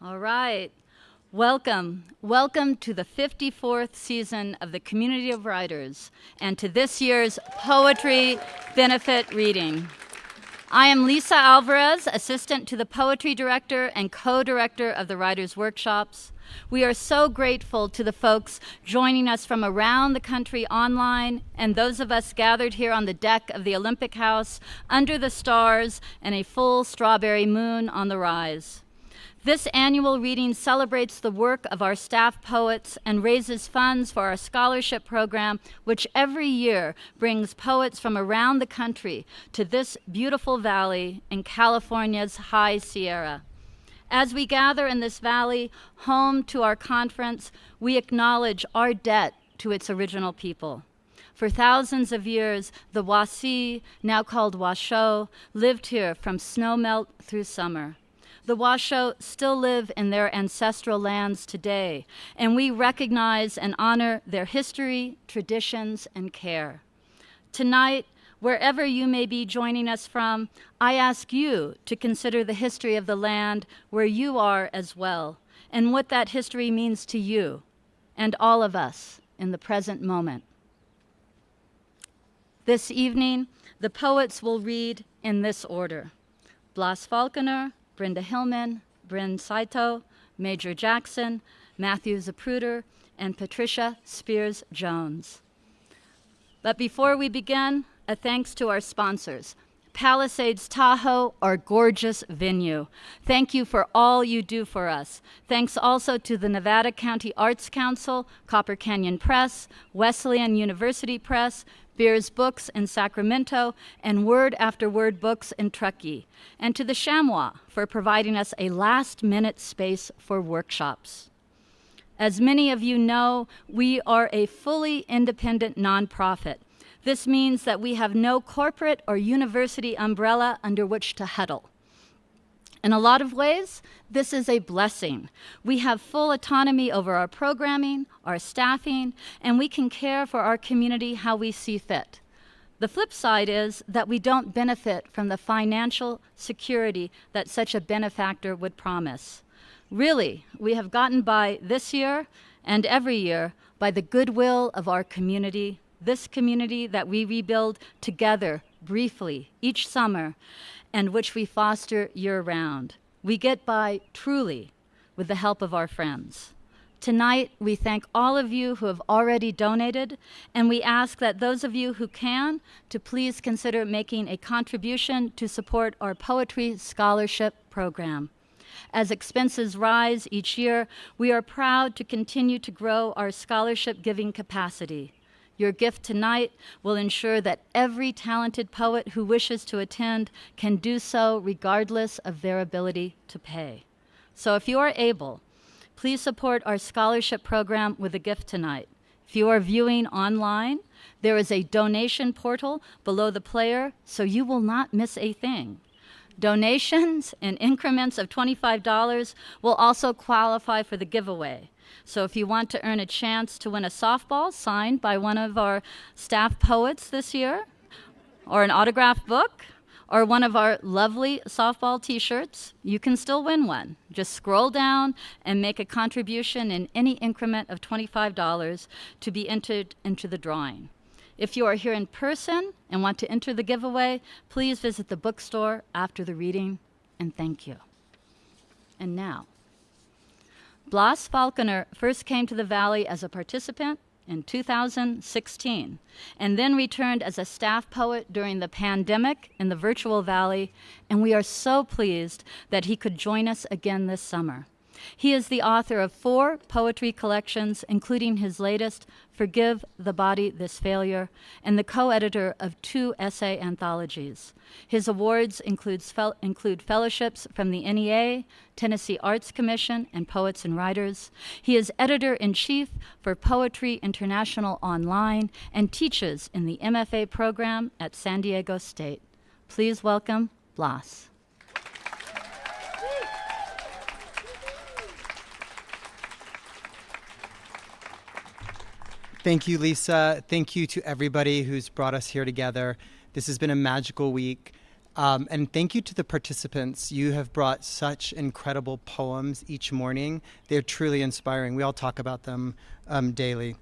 All right. Welcome. Welcome to the 54th season of the Community of Writers and to this year's Poetry Benefit Reading. I am Lisa Alvarez, assistant to the poetry director and co-director of the Writers' Workshops. We are so grateful to the folks joining us from around the country online and those of us gathered here on the deck of the Olympic House under the stars and a full strawberry moon on the rise. This annual reading celebrates the work of our staff poets and raises funds for our scholarship program, which every year brings poets from around the country to this beautiful valley in California's High Sierra. As we gather in this valley, home to our conference, we acknowledge our debt to its original people. For thousands of years, the Wasi, now called Washoe, lived here from snowmelt through summer. The Washoe still live in their ancestral lands today, and we recognize and honor their history, traditions, and care. Tonight, wherever you may be joining us from, I ask you to consider the history of the land where you are as well, and what that history means to you and all of us in the present moment. This evening, the poets will read in this order: Blas Falconer, Brenda Hillman, Bryn Saito, Major Jackson, Matthew Zapruder, and Patricia Spears Jones. But before we begin, a thanks to our sponsors. Palisades Tahoe, our gorgeous venue. Thank you for all you do for us. Thanks also to the Nevada County Arts Council, Copper Canyon Press, Wesleyan University Press, Beers Books in Sacramento, and Word After Word Books in Truckee, and to the Chamois for providing us a last-minute space for workshops. As many of you know, we are a fully independent nonprofit. This means that we have no corporate or university umbrella under which to huddle. In a lot of ways, this is a blessing. We have full autonomy over our programming, our staffing, and we can care for our community how we see fit. The flip side is that we don't benefit from the financial security that such a benefactor would promise. Really, we have gotten by this year and every year by the goodwill of our community, this community that we rebuild together briefly each summer, and which we foster year-round. We get by truly with the help of our friends. Tonight, we thank all of you who have already donated, and we ask that those of you who can to please consider making a contribution to support our poetry scholarship program. As expenses rise each year, we are proud to continue to grow our scholarship giving capacity. Your gift tonight will ensure that every talented poet who wishes to attend can do so regardless of their ability to pay. So if you are able, please support our scholarship program with a gift tonight. If you are viewing online, there is a donation portal below the player, so you will not miss a thing. Donations in increments of $25 will also qualify for the giveaway. So if you want to earn a chance to win a softball signed by one of our staff poets this year, or an autographed book, or one of our lovely softball t-shirts, you can still win one. Just scroll down and make a contribution in any increment of $25 to be entered into the drawing. If you are here in person and want to enter the giveaway, please visit the bookstore after the reading, and thank you. And now, Blas Falconer first came to the Valley as a participant in 2016, and then returned as a staff poet during the pandemic in the virtual Valley, and we are so pleased that he could join us again this summer. He is the author of 4 poetry collections, including his latest, Forgive the Body This Failure, and the co-editor of 2 essay anthologies. His awards include fellowships from the NEA, Tennessee Arts Commission, and Poets and Writers. He is editor-in-chief for Poetry International Online and teaches in the MFA program at San Diego State. Please welcome Blas. Thank you, Lisa. Thank you to everybody who's brought us here together. This has been a magical week. And thank you to the participants. You have brought such incredible poems each morning. They're truly inspiring. We all talk about them daily.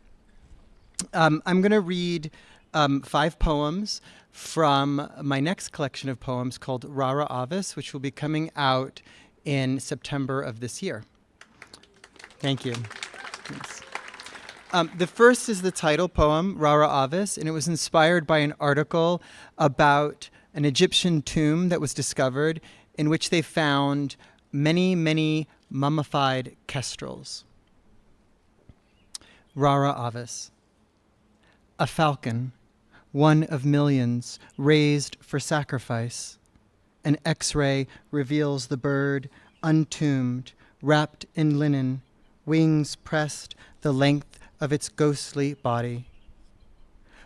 I'm going to read 5 poems from my next collection of poems called Rara Avis, which will be coming out in September of this year. Thank you. Thanks. The first is the title poem, Rara Avis, and it was inspired by an article about an Egyptian tomb that was discovered in which they found many, many mummified kestrels. Rara Avis. A falcon, one of millions, raised for sacrifice. An X-ray reveals the bird, untombed, wrapped in linen, wings pressed the length of its ghostly body.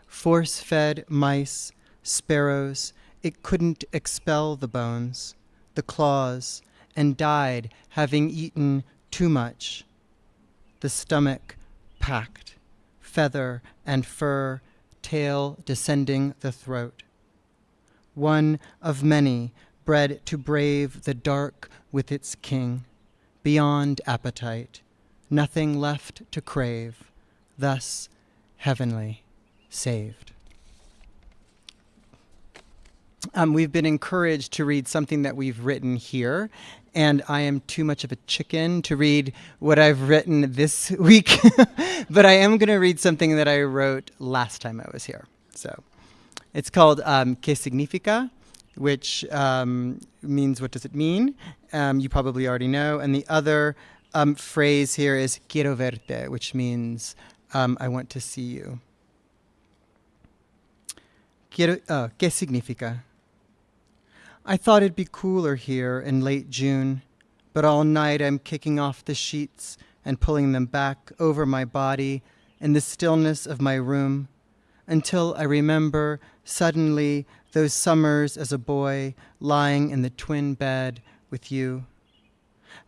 Force-fed mice, sparrows, it couldn't expel the bones, the claws, and died having eaten too much. The stomach packed, feather and fur, tail descending the throat. One of many bred to brave the dark with its king, beyond appetite, nothing left to crave, thus heavenly saved. We've been encouraged to read something that we've written here, and I am too much of a chicken to read what I've written this week, but I am going to read something that I wrote last time I was here. So it's called ¿Qué significa?, which means what does it mean? You probably already know. And the other phrase here is quiero verte, which means I want to see you. ¿Qué significa? I thought it'd be cooler here in late June, but all night I'm kicking off the sheets and pulling them back over my body in the stillness of my room until I remember suddenly those summers as a boy lying in the twin bed with you.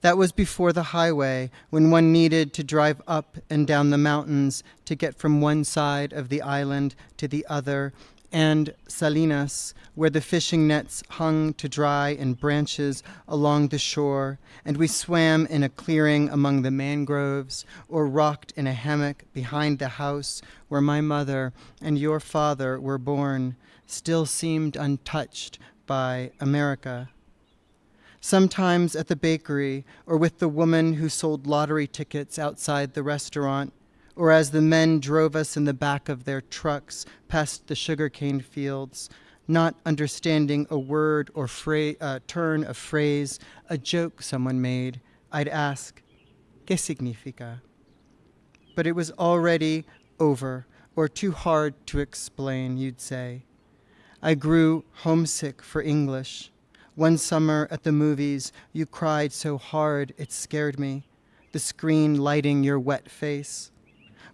That was before the highway, when one needed to drive up and down the mountains to get from one side of the island to the other, and Salinas, where the fishing nets hung to dry in branches along the shore, and we swam in a clearing among the mangroves, or rocked in a hammock behind the house where my mother and your father were born, still seemed untouched by America. Sometimes at the bakery, or with the woman who sold lottery tickets outside the restaurant, or as the men drove us in the back of their trucks past the sugarcane fields, not understanding a word or turn of phrase, a joke someone made, I'd ask, ¿Qué significa? But it was already over, or too hard to explain, you'd say. I grew homesick for English. One summer at the movies, you cried so hard it scared me, the screen lighting your wet face.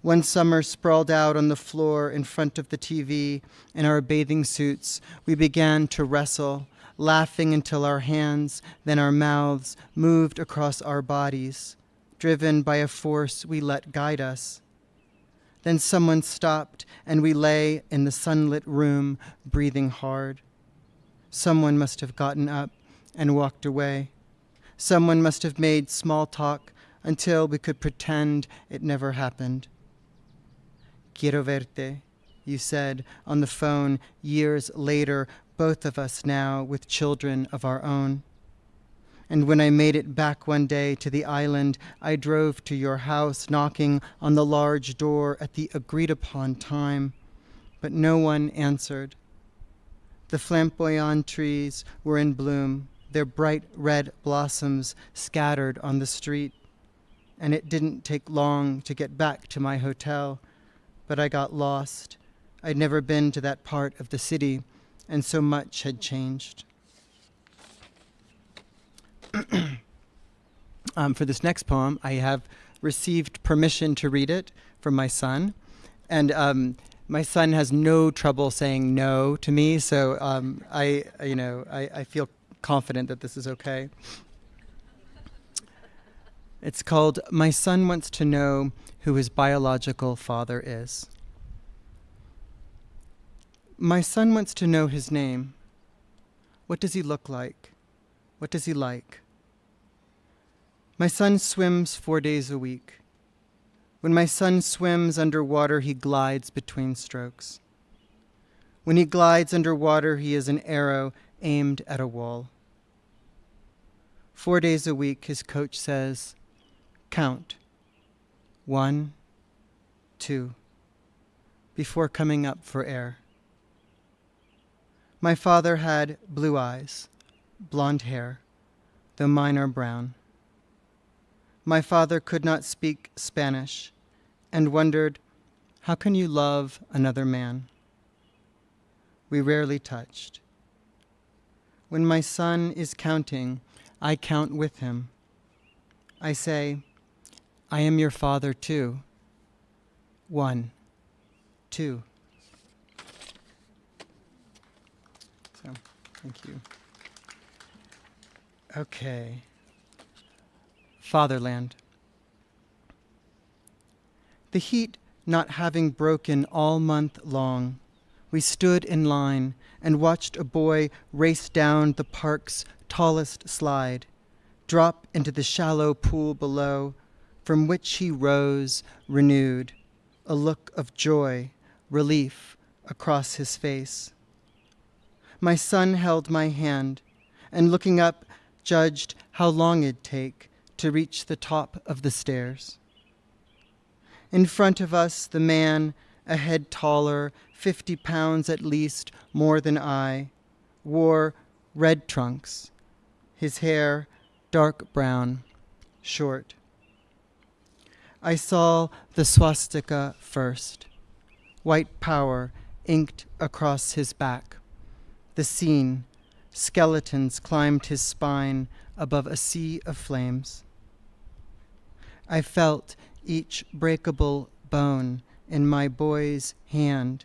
One summer, sprawled out on the floor in front of the TV in our bathing suits, we began to wrestle, laughing until our hands, then our mouths, moved across our bodies, driven by a force we let guide us. Then someone stopped, and we lay in the sunlit room, breathing hard. Someone must have gotten up and walked away. Someone must have made small talk until we could pretend it never happened. Quiero verte, you said on the phone years later, both of us now with children of our own. And when I made it back one day to the island, I drove to your house, knocking on the large door at the agreed-upon time, but no one answered. The flamboyant trees were in bloom, their bright red blossoms scattered on the street, and it didn't take long to get back to my hotel, but I got lost. I'd never been to that part of the city, and so much had changed. For this next poem, I have received permission to read it from my son, and my son has no trouble saying no to me, so I feel confident that this is okay. It's called My Son Wants to Know Who His Biological Father Is. My son wants to know his name. What does he look like? What does he like? My son swims 4 days a week. When my son swims underwater, he glides between strokes. When he glides underwater, he is an arrow aimed at a wall. 4 days a week, his coach says, count. 1, 2, before coming up for air. My father had blue eyes, blonde hair, though mine are brown. My father could not speak Spanish and wondered, how can you love another man? We rarely touched. When my son is counting, I count with him. I say, I am your father too. 1, 2. So, thank you. Okay. Fatherland. The heat not having broken all month long, we stood in line and watched a boy race down the park's tallest slide, drop into the shallow pool below, from which he rose renewed, a look of joy, relief across his face. My son held my hand, and looking up, judged how long it'd take to reach the top of the stairs. In front of us, the man, a head taller, 50 pounds at least more than I, wore red trunks, his hair dark brown, short. I saw the swastika first, white power inked across his back. The scene, skeletons climbed his spine above a sea of flames. I felt each breakable bone in my boy's hand,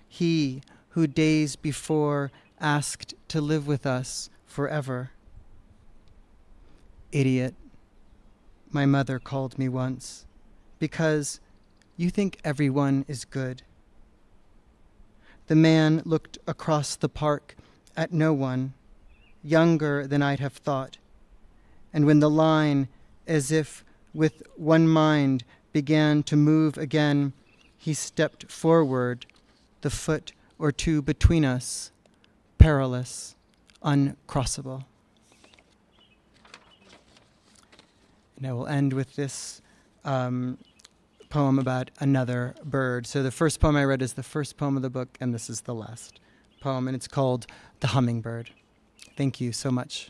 he who days before asked to live with us forever. Idiot, my mother called me once, because you think everyone is good. The man looked across the park at no one, younger than I'd have thought, and when the line, as if with one mind, began to move again, he stepped forward, the foot or two between us, perilous, uncrossable. And I will end with this poem about another bird. So the first poem I read is the first poem of the book, and this is the last poem, and it's called The Hummingbird. Thank you so much.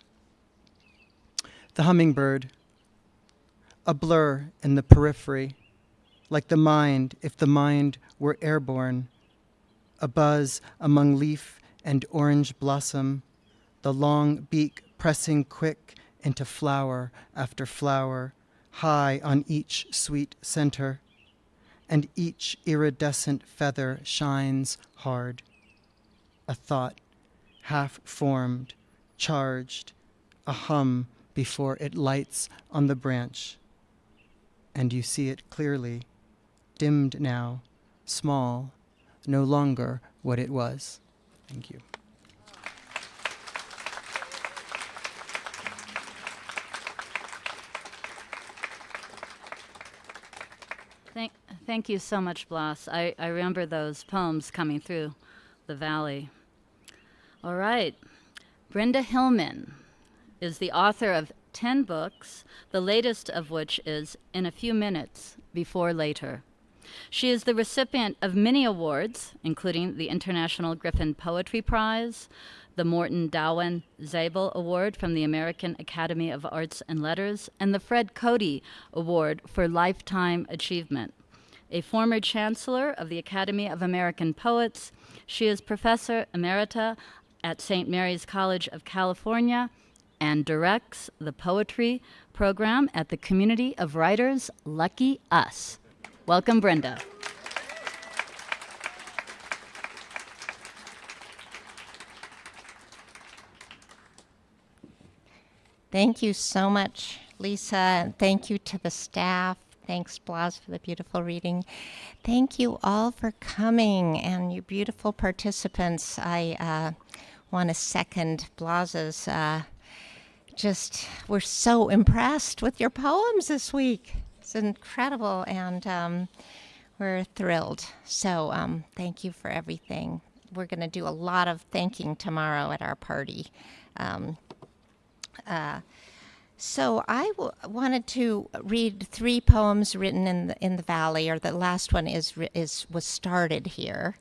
The hummingbird, a blur in the periphery, like the mind if the mind were airborne, a buzz among leaf and orange blossom, the long beak pressing quick into flower after flower, high on each sweet center, and each iridescent feather shines hard. A thought, half-formed, charged, a hum before it lights on the branch, and you see it clearly, dimmed now, small, no longer what it was. Thank you. Thank you so much, Blas. I remember those poems coming through the valley. All right. Brenda Hillman is the author of 10 books, the latest of which is In a Few Minutes, Before Later. She is the recipient of many awards, including the International Griffin Poetry Prize, the Morton Dowen Zabel Award from the American Academy of Arts and Letters, and the Fred Cody Award for Lifetime Achievement. A former chancellor of the Academy of American Poets, she is professor emerita at St. Mary's College of California and directs the poetry program at the Community of Writers Lucky Us. Welcome, Brenda. Thank you so much, Lisa, and thank you to the staff. Thanks, Blas, for the beautiful reading. Thank you all for coming and you beautiful participants. I want to second Blas's we're so impressed with your poems this week. It's incredible, and we're thrilled. So thank you for everything. We're going to do a lot of thanking tomorrow at our party. So I wanted to read 3 poems written in the Valley, or the last one was started here,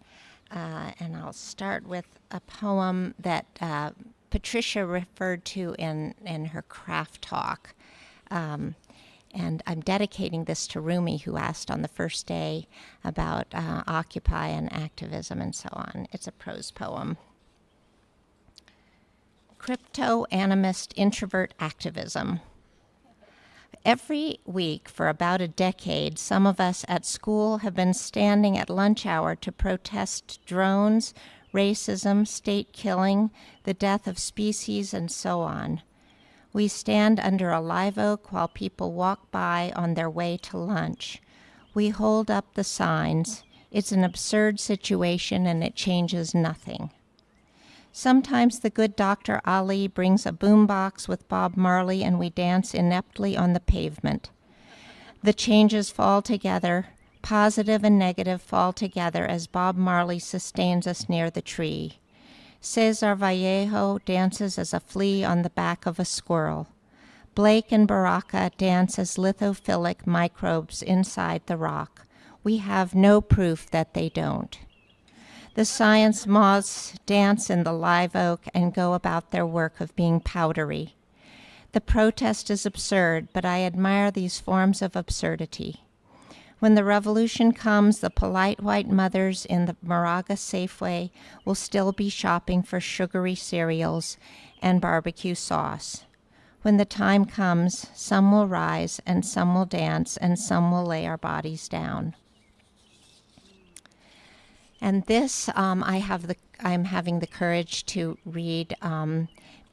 and I'll start with a poem that Patricia referred to in her craft talk, and I'm dedicating this to Rumi, who asked on the first day about Occupy and activism and so on. It's a prose poem. Crypto-animist introvert activism. Every week for about a decade, some of us at school have been standing at lunch hour to protest drones, racism, state killing, the death of species, and so on. We stand under a live oak while people walk by on their way to lunch. We hold up the signs. It's an absurd situation and it changes nothing. Sometimes the good Dr. Ali brings a boombox with Bob Marley and we dance ineptly on the pavement. The changes fall together, positive and negative fall together as Bob Marley sustains us near the tree. Cesar Vallejo dances as a flea on the back of a squirrel. Blake and Baraka dance as lithophilic microbes inside the rock. We have no proof that they don't. The science moths dance in the live oak and go about their work of being powdery. The protest is absurd, but I admire these forms of absurdity. When the revolution comes, the polite white mothers in the Moraga Safeway will still be shopping for sugary cereals and barbecue sauce. When the time comes, some will rise and some will dance and some will lay our bodies down. And this I'm having the courage to read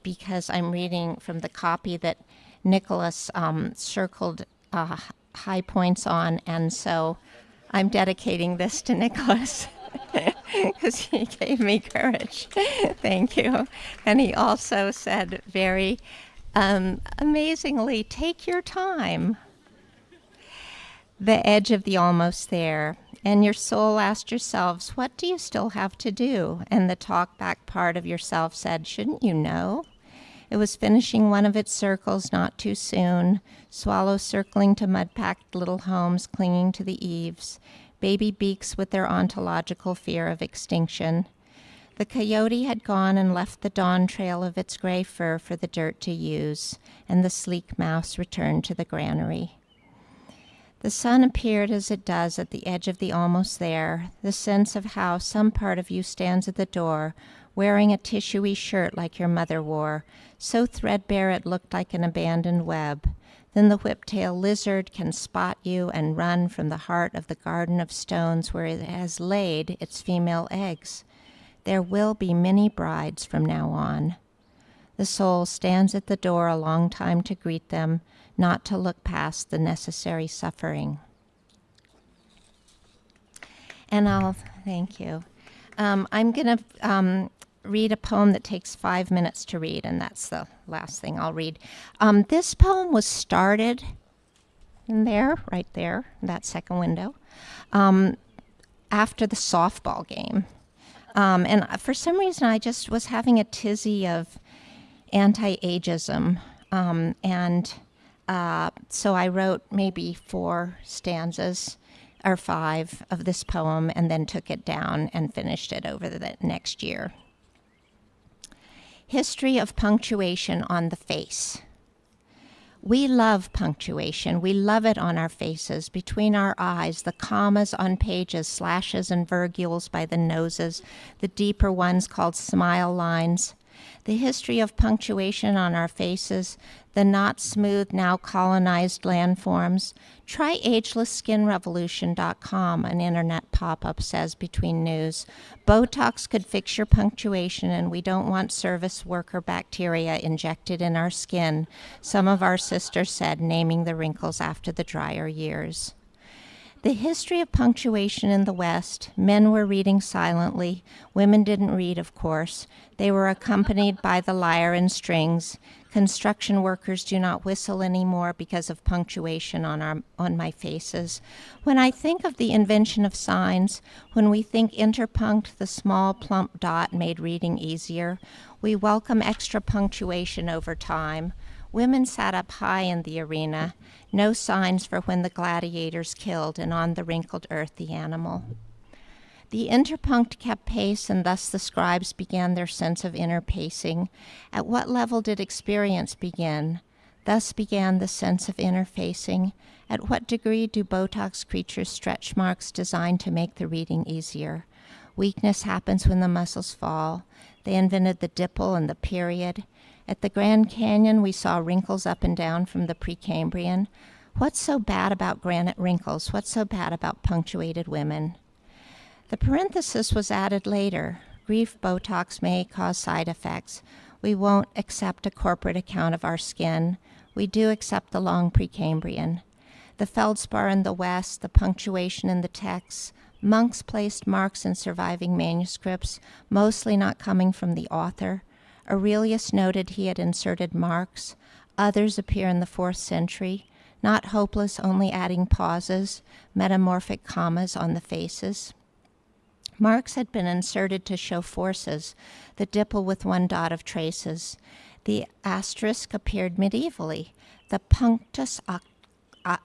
because I'm reading from the copy that Nicholas circled high points on, and so I'm dedicating this to Nicholas because he gave me courage. Thank you. And he also said very amazingly, take your time. The edge of the almost there. And your soul asked yourselves, what do you still have to do? And the talk-back part of yourself said, shouldn't you know? It was finishing one of its circles not too soon, swallows circling to mud-packed little homes clinging to the eaves, baby beaks with their ontological fear of extinction. The coyote had gone and left the dawn trail of its gray fur for the dirt to use, and the sleek mouse returned to the granary. The sun appeared as it does at the edge of the almost there, the sense of how some part of you stands at the door, wearing a tissuey shirt like your mother wore, so threadbare it looked like an abandoned web. Then the whiptail lizard can spot you and run from the heart of the garden of stones where it has laid its female eggs. There will be many brides from now on. The soul stands at the door a long time to greet them, not to look past the necessary suffering. And thank you. I'm going to read a poem that takes 5 minutes to read, and that's the last thing I'll read. This poem was started in there, right there, that second window, after the softball game. And for some reason, I just was having a tizzy of anti-ageism, and so I wrote maybe 4 stanzas or 5 of this poem and then took it down and finished it over the next year. History of punctuation on the face. We love punctuation. We love it on our faces, between our eyes, the commas on pages, slashes and virgules by the noses, the deeper ones called smile lines. The history of punctuation on our faces, the not smooth, now colonized landforms. Try agelessskinrevolution.com, an internet pop-up says between news. Botox could fix your punctuation, and we don't want service worker bacteria injected in our skin, some of our sisters said, naming the wrinkles after the drier years. The history of punctuation in the West: men were reading silently. Women didn't read, of course. They were accompanied by the lyre and strings. Construction workers do not whistle anymore because of punctuation on my faces. When I think of the invention of signs, when we think interpunct, the small plump dot made reading easier, we welcome extra punctuation over time. Women sat up high in the arena, no signs for when the gladiators killed, and on the wrinkled earth the animal. The interpunct kept pace, and thus the scribes began their sense of inner pacing. At what level did experience begin? Thus began the sense of interfacing. At what degree do Botox creatures stretch marks designed to make the reading easier? Weakness happens when the muscles fall. They invented the dimple and the period. At the Grand Canyon, we saw wrinkles up and down from the Precambrian. What's so bad about granite wrinkles? What's so bad about punctuated women? The parenthesis was added later. Brief Botox may cause side effects. We won't accept a corporate account of our skin. We do accept the long Precambrian. The feldspar in the West, the punctuation in the texts. Monks placed marks in surviving manuscripts, mostly not coming from the author. Aurelius noted he had inserted marks. Others appear in the 4th century. Not hopeless, only adding pauses, metamorphic commas on the faces. Marks had been inserted to show forces, the dimple with 1 dot of traces. The asterisk appeared medievally, the punctus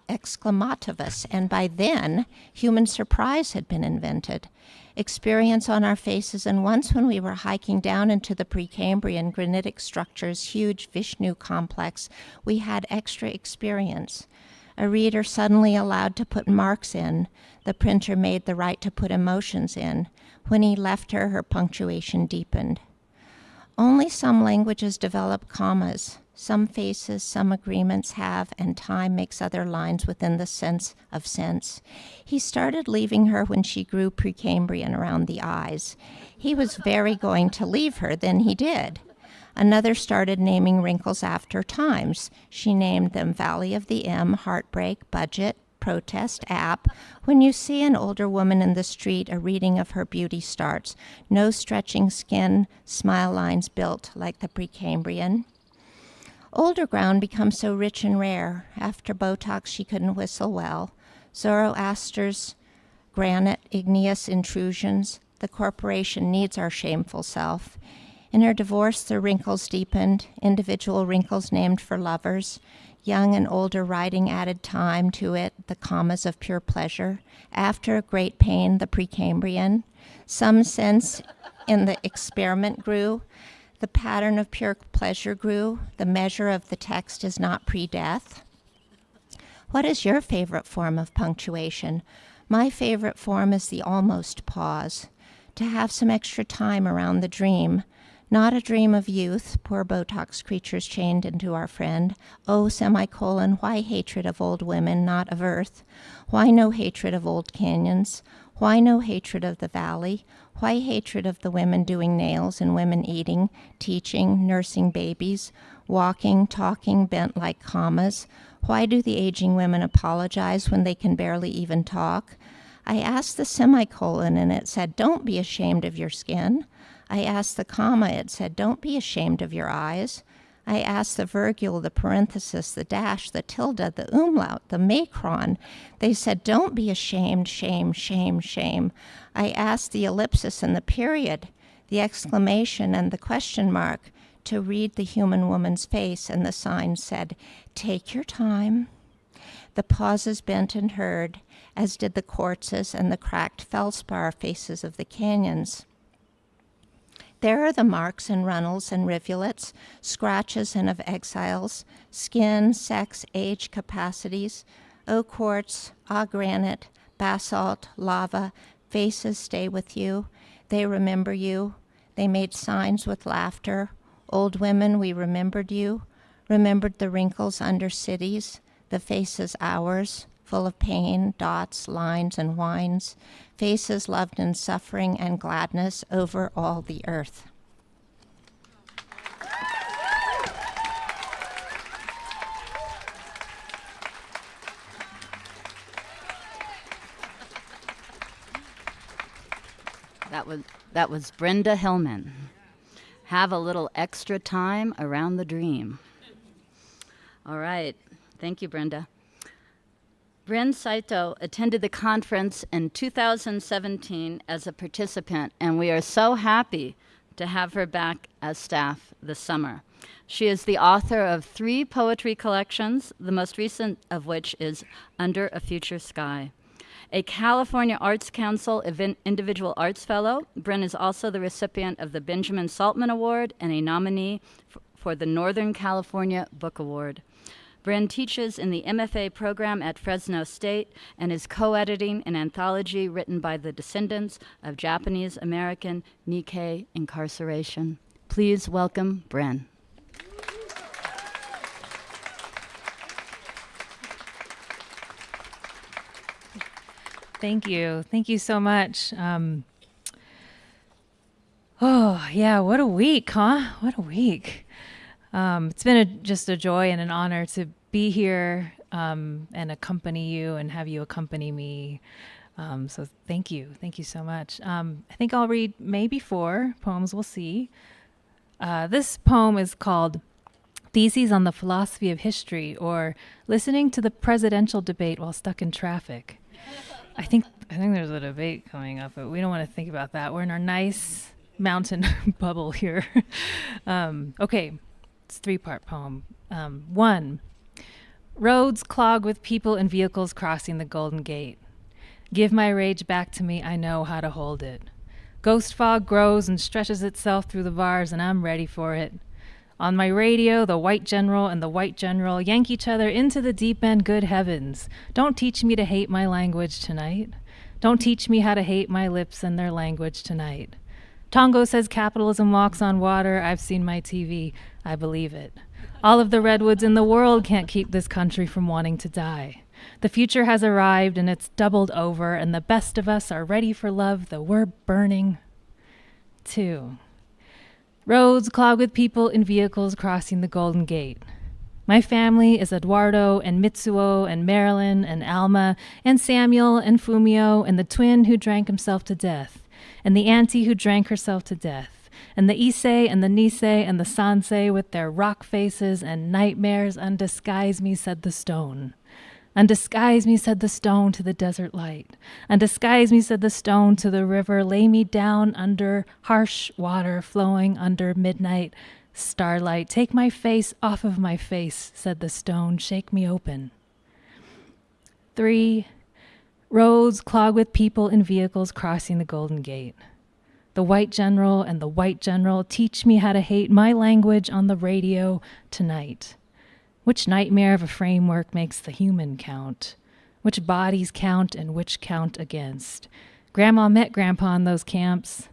exclamativus, and by then, human surprise had been invented. Experience on our faces, and once when we were hiking down into the Precambrian granitic structure's huge Vishnu complex, we had extra experience. A reader suddenly allowed to put marks in. The printer made the right to put emotions in. When he left her, her punctuation deepened. Only some languages develop commas. Some faces, some agreements have, and time makes other lines within the sense of sense. He started leaving her when she grew Precambrian around the eyes. He was very going to leave her, then he did. Another started naming wrinkles after times. She named them Valley of the M, Heartbreak, Budget, Protest, App. When you see an older woman in the street, a reading of her beauty starts. No stretching skin, smile lines built like the Precambrian. Older ground becomes so rich and rare. After Botox, she couldn't whistle well. Zoroaster's granite, igneous intrusions. The corporation needs our shameful self. In her divorce, the wrinkles deepened, individual wrinkles named for lovers. Young and older writing added time to it, the commas of pure pleasure. After a great pain, the Precambrian. Some sense in the experiment grew. The pattern of pure pleasure grew. The measure of the text is not pre-death. What is your favorite form of punctuation? My favorite form is the almost pause. To have some extra time around the dream. Not a dream of youth, poor Botox creatures chained into our friend. Oh, semicolon, why hatred of old women, not of earth? Why no hatred of old canyons? Why no hatred of the valley? Why hatred of the women doing nails and women eating, teaching, nursing babies, walking, talking, bent like commas? Why do the aging women apologize when they can barely even talk? I asked the semicolon and it said, don't be ashamed of your skin. I asked the comma, it said, don't be ashamed of your eyes. I asked the virgule, the parenthesis, the dash, the tilde, the umlaut, the macron. They said, don't be ashamed, shame, shame, shame. I asked the ellipsis and the period, the exclamation and the question mark to read the human woman's face, and the sign said, take your time. The pauses bent and heard, as did the quartzes and the cracked feldspar faces of the canyons. There are the marks and runnels and rivulets, scratches and of exiles, skin, sex, age, capacities. O quartz, ah granite, basalt, lava, faces stay with you. They remember you. They made signs with laughter. Old women, we remembered you. Remembered the wrinkles under cities, the faces ours, full of pain, dots, lines, and whines. Faces loved in suffering and gladness over all the earth. That was Brenda Hillman. Have a little extra time around the dream. All right. Thank you, Brenda. Bryn Saito attended the conference in 2017 as a participant, and we are so happy to have her back as staff this summer. She is the author of 3 poetry collections, the most recent of which is Under a Future Sky. A California Arts Council Individual Arts Fellow, Bryn is also the recipient of the Benjamin Saltman Award and a nominee for the Northern California Book Award. Bryn teaches in the MFA program at Fresno State and is co-editing an anthology written by the descendants of Japanese American Nikkei incarceration. Please welcome Bryn. Thank you. Thank you so much. Oh, yeah, what a week, huh? What a week. It's been just a joy and an honor to be here and accompany you and have you accompany me. So thank you. Thank you so much. I think I'll read maybe 4 poems. We'll see. This poem is called Theses on the Philosophy of History, or Listening to the Presidential Debate While Stuck in Traffic. I think there's a debate coming up, but we don't want to think about that. We're in our nice mountain bubble here. Okay. It's a 3-part poem. 1, roads clog with people and vehicles crossing the Golden Gate. Give my rage back to me, I know how to hold it. Ghost fog grows and stretches itself through the bars, and I'm ready for it. On my radio, the white general and the white general yank each other into the deep end, good heavens. Don't teach me to hate my language tonight. Don't teach me how to hate my lips and their language tonight. Tongo says capitalism walks on water. I've seen my TV. I believe it. All of the redwoods in the world can't keep this country from wanting to die. The future has arrived and it's doubled over, and the best of us are ready for love, though we're burning. 2, roads clogged with people and vehicles crossing the Golden Gate. My family is Eduardo and Mitsuo and Marilyn and Alma and Samuel and Fumio and the twin who drank himself to death, and the auntie who drank herself to death, and the Issei and the Nisei and the Sansei with their rock faces and nightmares. Undisguise me, said the stone. Undisguise me, said the stone to the desert light. Undisguise me, said the stone to the river. Lay me down under harsh water flowing under midnight starlight. Take my face off of my face, said the stone. Shake me open. 3, roads clogged with people and vehicles crossing the Golden Gate. The white general and the white general teach me how to hate my language on the radio tonight. Which nightmare of a framework makes the human count? Which bodies count and which count against? Grandma met Grandpa in those camps.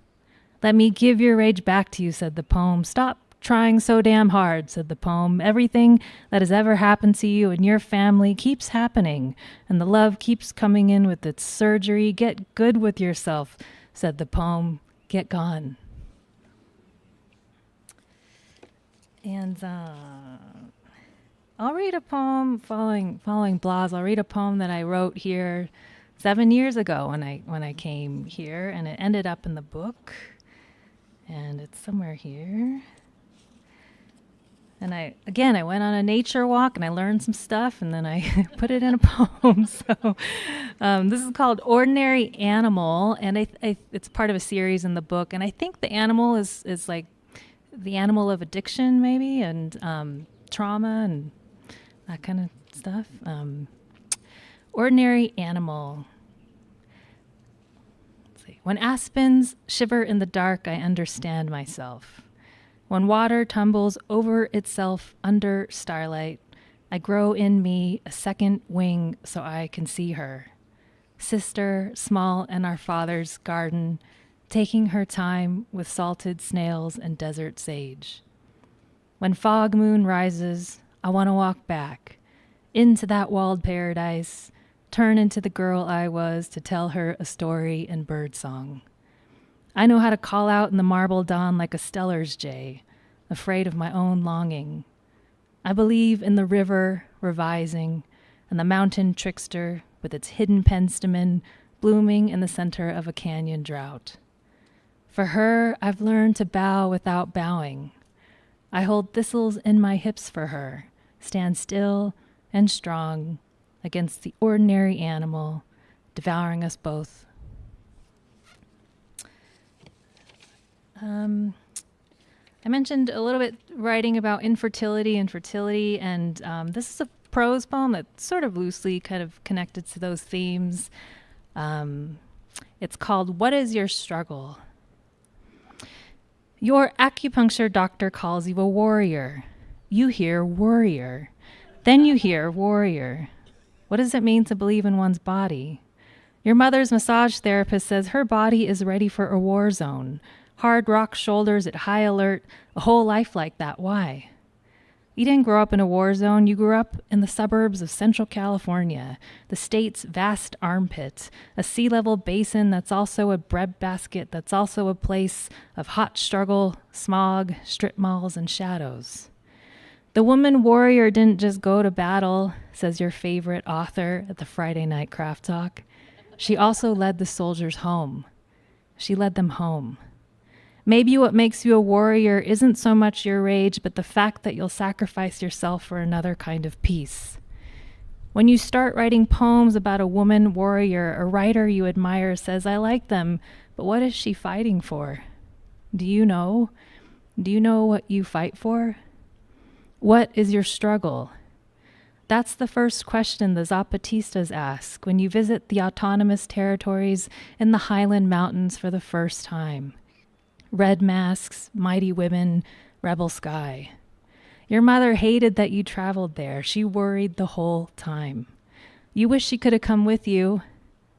Let me give your rage back to you, said the poem. Stop trying so damn hard, said the poem. Everything that has ever happened to you and your family keeps happening, and the love keeps coming in with its surgery. Get good with yourself, said the poem. Get gone. And I'll read a poem following Blas. I'll read a poem that I wrote here 7 years ago when I came here, and it ended up in the book, and it's somewhere here. And I went on a nature walk and I learned some stuff, and then I put it in a poem. So this is called Ordinary Animal, and it's part of a series in the book. And I think the animal is like the animal of addiction, maybe, and trauma and that kind of stuff. Ordinary Animal. Let's see. When aspens shiver in the dark, I understand myself. When water tumbles over itself under starlight, I grow in me a second wing so I can see her. Sister, small in our father's garden, taking her time with salted snails and desert sage. When fog moon rises, I want to walk back into that walled paradise, turn into the girl I was to tell her a story in birdsong. I know how to call out in the marble dawn like a Steller's jay, afraid of my own longing. I believe in the river revising and the mountain trickster with its hidden penstemon blooming in the center of a canyon drought. For her, I've learned to bow without bowing. I hold thistles in my hips for her, stand still and strong against the ordinary animal devouring us both. I mentioned a little bit writing about infertility and fertility, and this is a prose poem that's sort of loosely kind of connected to those themes. It's called What is Your Struggle? Your acupuncture doctor calls you a warrior. You hear worrier. Then you hear warrior. What does it mean to believe in one's body? Your mother's massage therapist says her body is ready for a war zone. Hard rock shoulders at high alert, a whole life like that. Why? You didn't grow up in a war zone. You grew up in the suburbs of Central California, the state's vast armpit, a sea level basin that's also a breadbasket, that's also a place of hot struggle, smog, strip malls, and shadows. The woman warrior didn't just go to battle, says your favorite author at the Friday Night Craft Talk. She also led the soldiers home. She led them home. Maybe what makes you a warrior isn't so much your rage, but the fact that you'll sacrifice yourself for another kind of peace. When you start writing poems about a woman warrior, a writer you admire says, I like them, but what is she fighting for? Do you know? Do you know what you fight for? What is your struggle? That's the first question the Zapatistas ask when you visit the autonomous territories in the Highland Mountains for the first time. Red masks, mighty women, rebel sky. Your mother hated that you traveled there. She worried the whole time. You wish she could have come with you.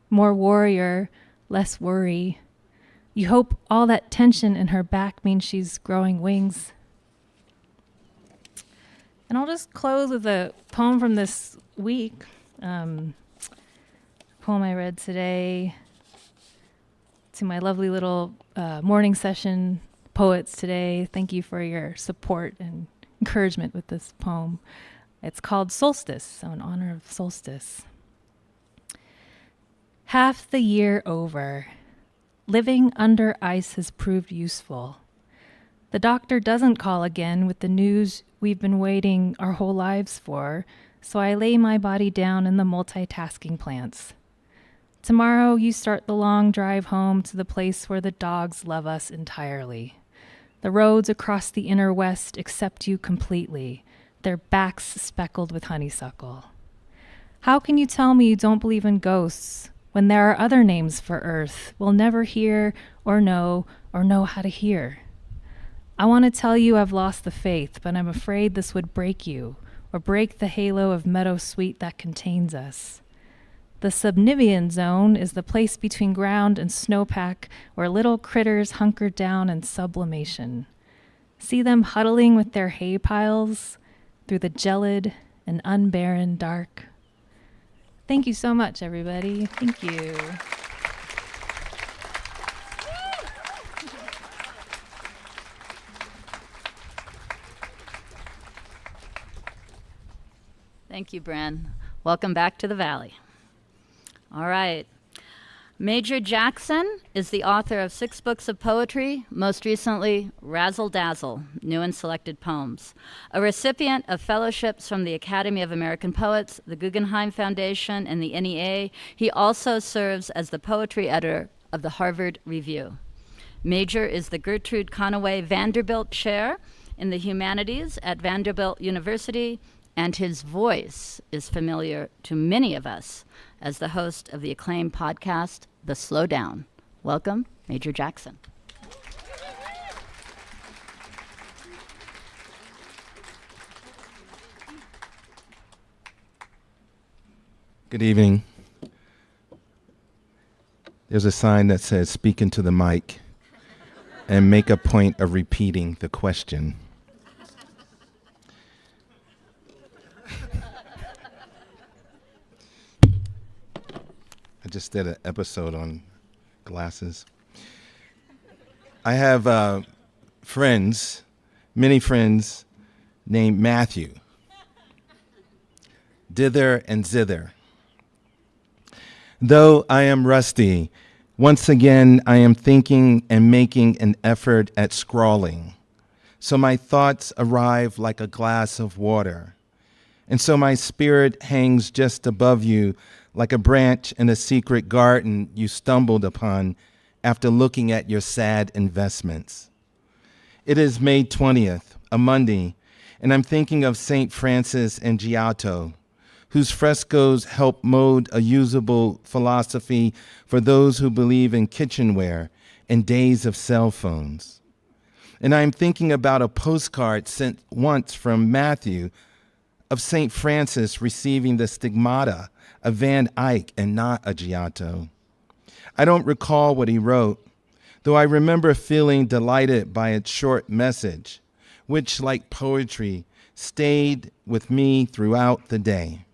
More warrior, less worry. You hope all that tension in her back means she's growing wings. And I'll just close with a poem from this week. Poem I read today. To my lovely little morning session poets today, thank you for your support and encouragement with this poem. It's called Solstice, so in honor of solstice. Half the year over, living under ice has proved useful. The doctor doesn't call again with the news we've been waiting our whole lives for, so I lay my body down in the multitasking plants. Tomorrow you start the long drive home to the place where the dogs love us entirely. The roads across the inner west accept you completely, their backs speckled with honeysuckle. How can you tell me you don't believe in ghosts when there are other names for Earth we'll never hear or know how to hear? I want to tell you I've lost the faith, but I'm afraid this would break you or break the halo of meadow sweet that contains us. The Subnivean zone is the place between ground and snowpack where little critters hunker down in sublimation. See them huddling with their hay piles through the gelid and unbarren dark. Thank you so much, everybody. Thank you. Thank you, Bren. Welcome back to the Valley. All right. Major Jackson is the author of 6 books of poetry, most recently Razzle Dazzle, New and Selected Poems. A recipient of fellowships from the Academy of American Poets, the Guggenheim Foundation, and the NEA, he also serves as the poetry editor of the Harvard Review. Major is the Gertrude Conaway Vanderbilt Chair in the Humanities at Vanderbilt University, and his voice is familiar to many of us as the host of the acclaimed podcast, The Slowdown. Welcome, Major Jackson. Good evening. There's a sign that says, speak into the mic and make a point of repeating the question. I just did an episode on glasses. I have friends, many friends, named Matthew, dither and zither. Though I am rusty Once again, I am thinking and making an effort at scrawling. So my thoughts arrive like a glass of water. And so my spirit hangs just above you like a branch in a secret garden you stumbled upon after looking at your sad investments. It is May 20th, a Monday, and I'm thinking of St. Francis and Giotto, whose frescoes help mold a usable philosophy for those who believe in kitchenware and days of cell phones. And I'm thinking about a postcard sent once from Matthew of St. Francis receiving the stigmata of Van Eyck and not a Giotto. I don't recall what he wrote, though I remember feeling delighted by its short message, which, like poetry, stayed with me throughout the day.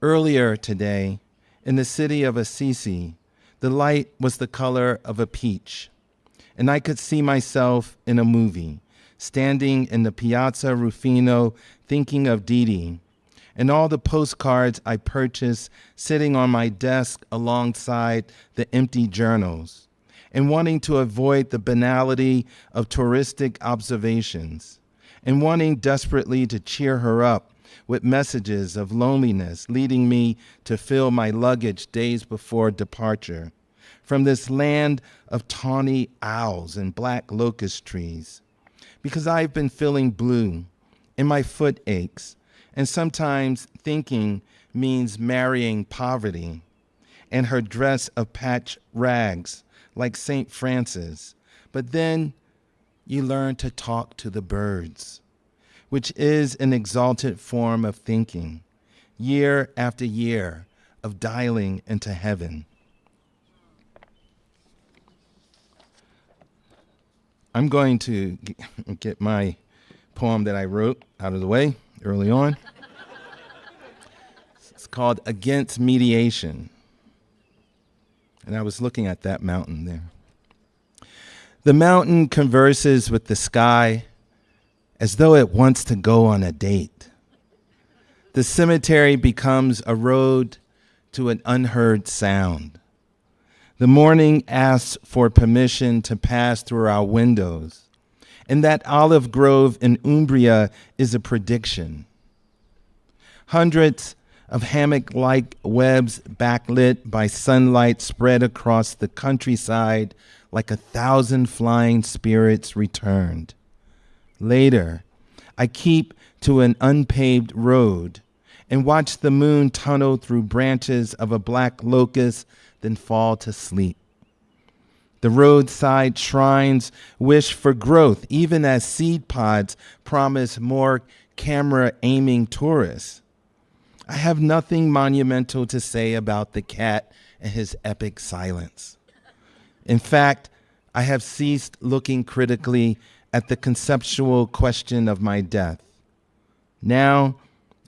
Earlier today, in the city of Assisi, the light was the color of a peach, and I could see myself in a movie, standing in the Piazza Rufino thinking of Didi, and all the postcards I purchased sitting on my desk alongside the empty journals, and wanting to avoid the banality of touristic observations, and wanting desperately to cheer her up with messages of loneliness, leading me to fill my luggage days before departure from this land of tawny owls and black locust trees. Because I've been feeling blue, and my foot aches, and sometimes thinking means marrying poverty, and her dress of patch rags like St. Francis. But then you learn to talk to the birds, which is an exalted form of thinking, year after year of dialing into heaven. I'm going to get my poem that I wrote out of the way early on. It's called Against Mediation. And I was looking at that mountain there. The mountain converses with the sky as though it wants to go on a date. The cemetery becomes a road to an unheard sound. The morning asks for permission to pass through our windows, and that olive grove in Umbria is a prediction. Hundreds of hammock-like webs backlit by sunlight spread across the countryside like 1,000 flying spirits returned. Later, I keep to an unpaved road and watch the moon tunnel through branches of a black locust, then fall to sleep. The roadside shrines wish for growth, even as seed pods promise more camera-aiming tourists. I have nothing monumental to say about the cat and his epic silence. In fact, I have ceased looking critically at the conceptual question of my death. Now,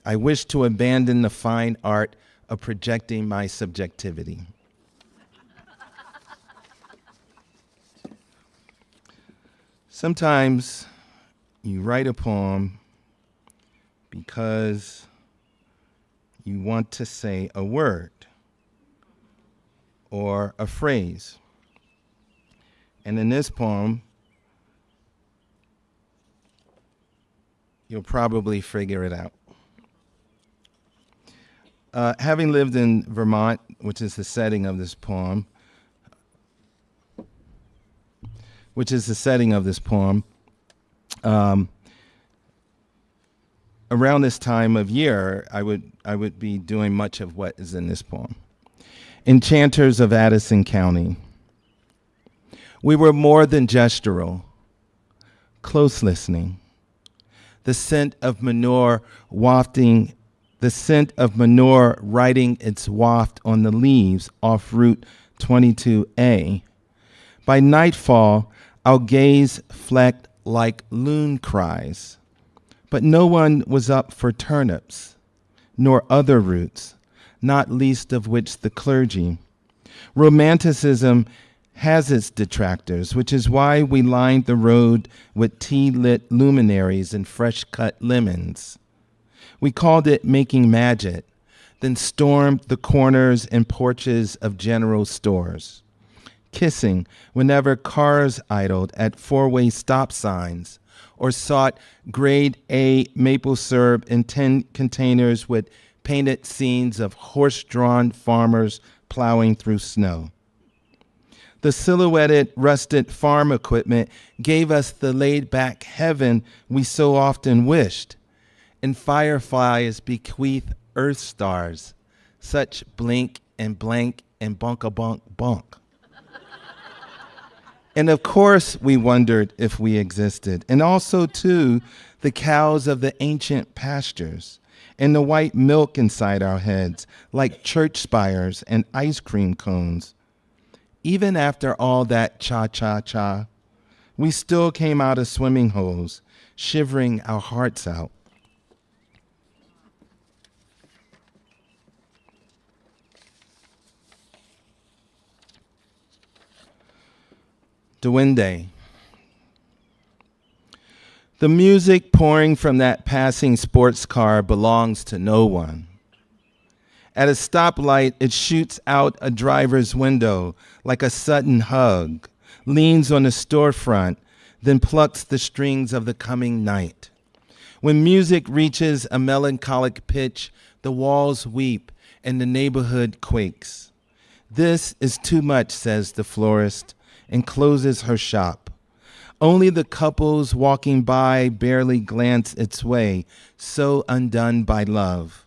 I wish to abandon the fine art of projecting my subjectivity. Sometimes you write a poem because you want to say a word or a phrase. And in this poem, you'll probably figure it out. Having lived in Vermont, which is the setting of this poem, around this time of year, I would be doing much of what is in this poem. Enchanters of Addison County. We were more than gestural, close listening. The scent of manure writing its waft on the leaves off Route 22A. By nightfall, our gaze flecked like loon cries, but no one was up for turnips, nor other roots, not least of which the clergy. Romanticism has its detractors, which is why we lined the road with tea-lit luminaries and fresh-cut lemons. We called it making magic, then stormed the corners and porches of general stores. kissing whenever cars idled at four-way stop signs, or sought grade A maple syrup in tin containers with painted scenes of horse-drawn farmers plowing through snow. The silhouetted, rusted farm equipment gave us the laid-back heaven we so often wished, and fireflies bequeath earth stars, such blink and blank and bunk-a-bunk bunk. And of course, we wondered if we existed, and also, too, the cows of the ancient pastures, and the white milk inside our heads, like church spires and ice cream cones. Even after all that cha-cha-cha, we still came out of swimming holes, shivering our hearts out. Duende. The music pouring from that passing sports car belongs to no one. At a stoplight, it shoots out a driver's window like a sudden hug, leans on the storefront, then plucks the strings of the coming night. When music reaches a melancholic pitch, the walls weep and the neighborhood quakes. This is too much, says the florist, and closes her shop. Only the couples walking by barely glance its way, so undone by love.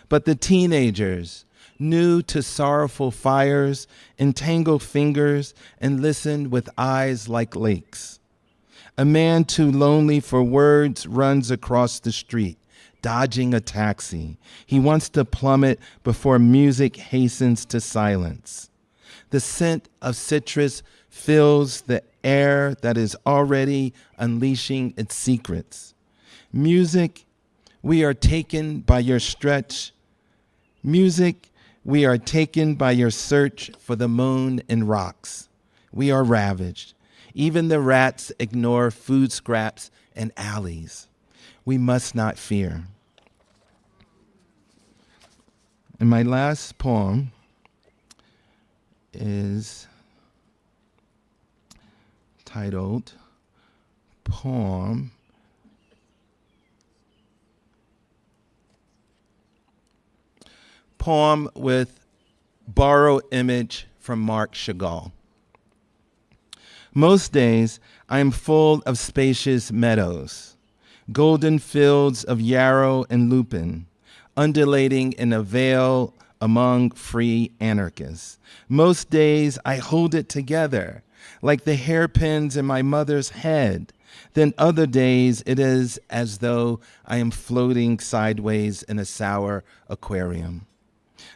But the teenagers, new to sorrowful fires, entangle fingers and listen with eyes like lakes. A man too lonely for words runs across the street, dodging a taxi. He wants to plummet before music hastens to silence. The scent of citrus fills the air that is already unleashing its secrets. Music, we are taken by your stretch. Music, we are taken by your search for the moon in rocks. We are ravaged. Even the rats ignore food scraps and alleys. We must not fear. And my last poem is titled Poem with borrowed image from Marc Chagall. Most days I am full of spacious meadows, golden fields of yarrow and lupin, undulating in a veil among free anarchists. Most days I hold it together, like the hairpins in my mother's head. Then other days it is as though I am floating sideways in a sour aquarium.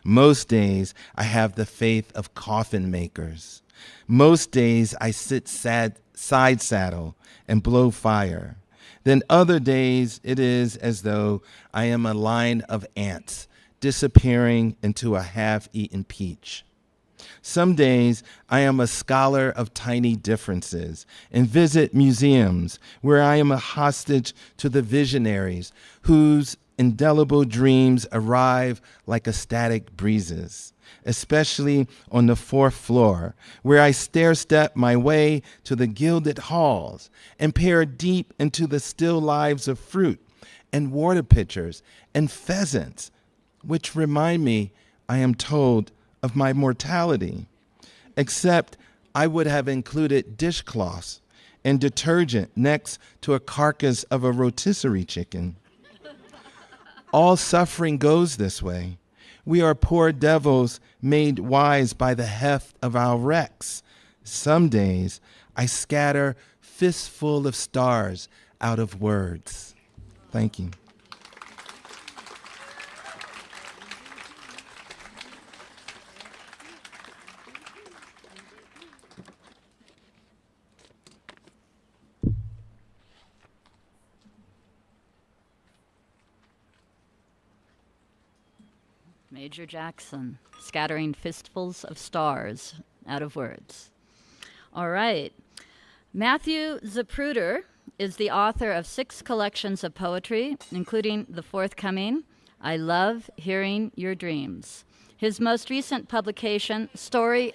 Most days I have the faith of coffin makers. Most days I sit side saddle and blow fire. Then other days it is as though I am a line of ants disappearing into a half-eaten peach. Some days I am a scholar of tiny differences and visit museums where I am a hostage to the visionaries whose indelible dreams arrive like ecstatic breezes, especially on the fourth floor, where I stair-step my way to the gilded halls and peer deep into the still lives of fruit and water pitchers and pheasants, which remind me, I am told, of my mortality. Except I would have included dishcloths and detergent next to a carcass of a rotisserie chicken. All suffering goes this way. We are poor devils made wise by the heft of our wrecks. Some days I scatter fistful of stars out of words. Thank you. Major Jackson, scattering fistfuls of stars out of words. All right. Matthew Zapruder is the author of 6 collections of poetry, including the forthcoming I Love Hearing Your Dreams. His most recent publication, Story...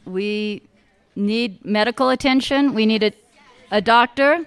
we need medical attention. We need a doctor.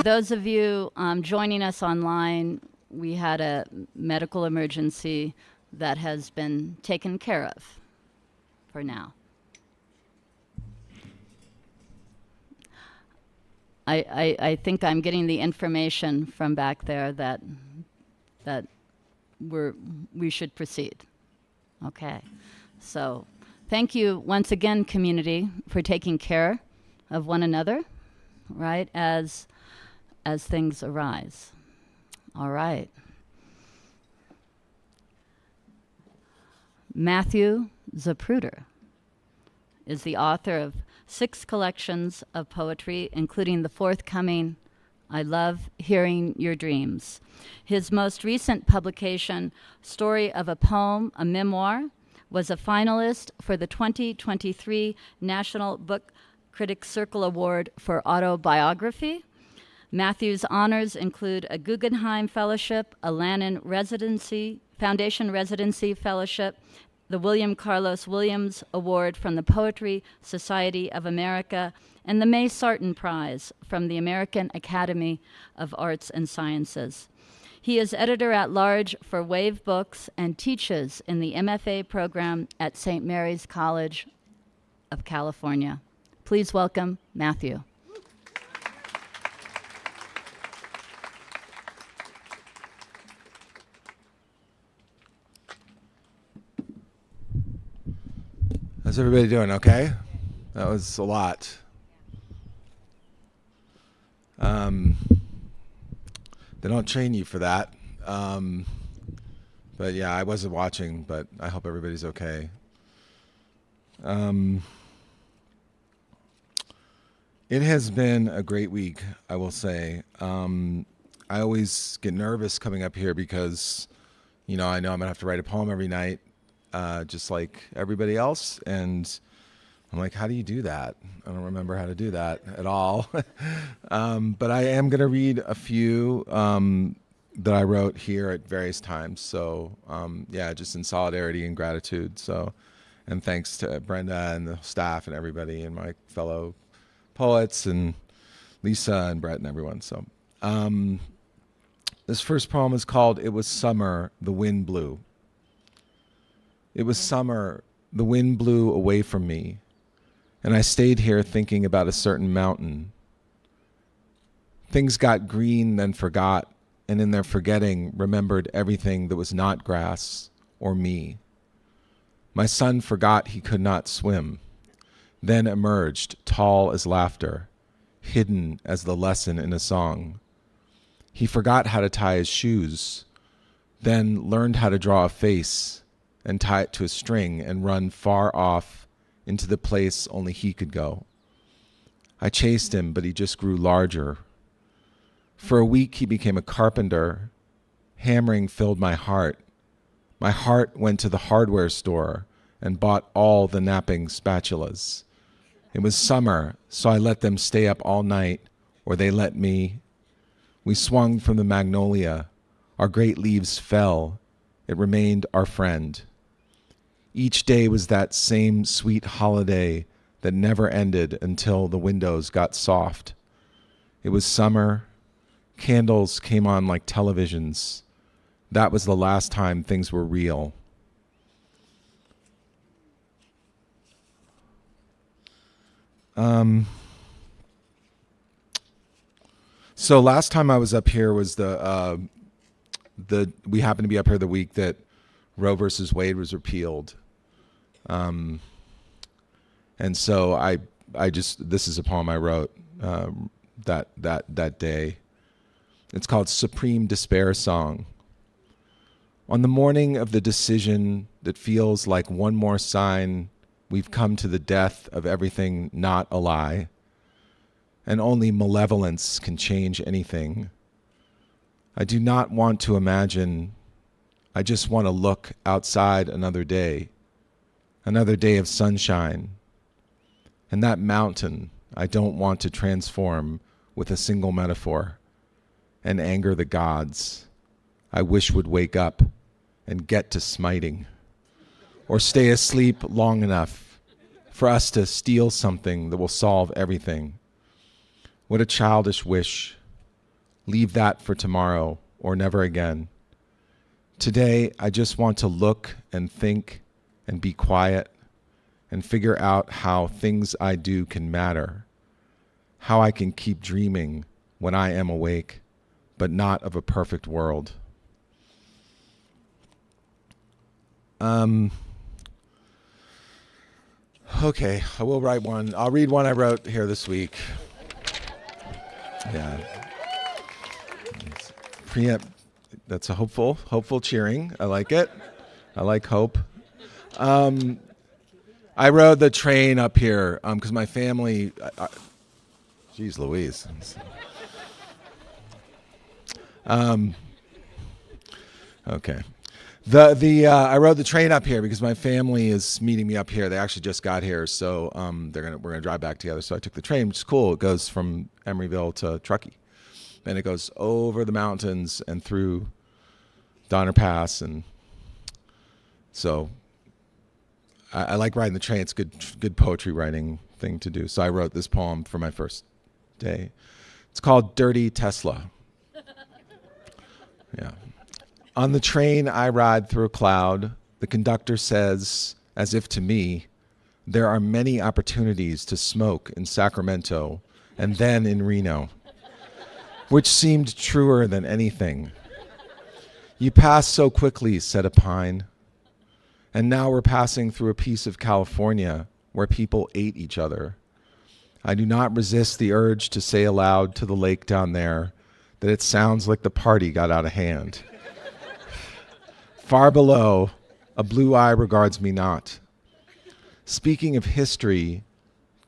Those of you joining us online, we had a medical emergency that has been taken care of for now. I think I'm getting the information from back there that we should proceed. Okay, so thank you once again, community, for taking care of one another, right, as things arise. All right. Matthew Zapruder is the author of 6 collections of poetry, including the forthcoming I Love Hearing Your Dreams. His most recent publication, Story of a Poem, a Memoir, was a finalist for the 2023 National Book Critics Circle Award for Autobiography. Matthew's honors include a Guggenheim Fellowship, a Lannan Foundation Residency Fellowship, the William Carlos Williams Award from the Poetry Society of America, and the May Sarton Prize from the American Academy of Arts and Sciences. He is editor-at-large for Wave Books and teaches in the MFA program at St. Mary's College of California. Please welcome Matthew. How's everybody doing? Okay? That was a lot. They don't train you for that. But yeah, I wasn't watching, but I hope everybody's okay. It has been a great week, I will say. I always get nervous coming up here because, I know I'm going to have to write a poem every night. Just like everybody else. And I'm like, how do you do that? I don't remember how to do that at all. But I am going to read a few that I wrote here at various times. So just in solidarity and gratitude. So, and thanks to Brenda and the staff and everybody and my fellow poets and Lisa and Brett and everyone. So this first poem is called It Was Summer, the Wind Blew. It was summer, the wind blew away from me, and I stayed here thinking about a certain mountain. Things got green, then forgot, and in their forgetting remembered everything that was not grass or me. My son forgot he could not swim, then emerged tall as laughter, hidden as the lesson in a song. He forgot how to tie his shoes, then learned how to draw a face, and tie it to a string and run far off into the place only he could go. I chased him, but he just grew larger. For a week, he became a carpenter. Hammering filled my heart. My heart went to the hardware store and bought all the napping spatulas. It was summer, so I let them stay up all night, or they let me. We swung from the magnolia. Our great leaves fell. It remained our friend. Each day was that same sweet holiday that never ended until the windows got soft. It was summer. Candles came on like televisions. That was the last time things were real. So last time I was up here was we happened to be up here the week that Roe versus Wade was repealed. And so I just, this is a poem I wrote that day. It's called Supreme Despair Song. On the morning of the decision that feels like one more sign we've come to the death of everything not a lie, and only malevolence can change anything. I do not want to imagine. I just want to look outside another day of sunshine. And that mountain I don't want to transform with a single metaphor and anger the gods I wish would wake up and get to smiting, or stay asleep long enough for us to steal something that will solve everything. What a childish wish. Leave that for tomorrow or never again. Today, I just want to look and think and be quiet and figure out how things I do can matter, how I can keep dreaming when I am awake, but not of a perfect world. Okay, I will write one. I'll read one I wrote here this week. Yeah. That's a hopeful cheering. I like it. I like hope. I rode the train up here because my family, geez Louise. Okay. I rode the train up here because my family is meeting me up here. They actually just got here, so we're gonna drive back together. So I took the train, which is cool. It goes from Emeryville to Truckee, and it goes over the mountains and through Donner Pass, and so I like riding the train. It's good poetry writing thing to do. So I wrote this poem for my first day. It's called Dirty Tesla. Yeah. On the train, I ride through a cloud. The conductor says, as if to me, there are many opportunities to smoke in Sacramento and then in Reno, which seemed truer than anything. You pass so quickly, said a pine. And now we're passing through a piece of California where people ate each other. I do not resist the urge to say aloud to the lake down there that it sounds like the party got out of hand. Far below, a blue eye regards me not. Speaking of history,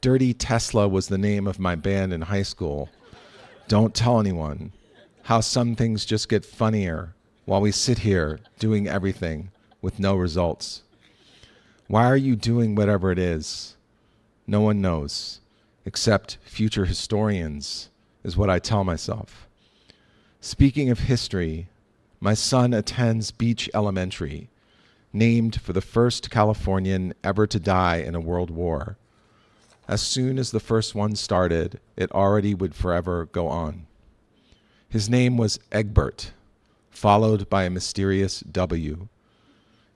Dirty Tesla was the name of my band in high school. Don't tell anyone. How some things just get funnier while we sit here doing everything with no results. Why are you doing whatever it is? No one knows, except future historians, is what I tell myself. Speaking of history, my son attends Beach Elementary, named for the first Californian ever to die in a world war. As soon as the first one started, it already would forever go on. His name was Egbert, followed by a mysterious W.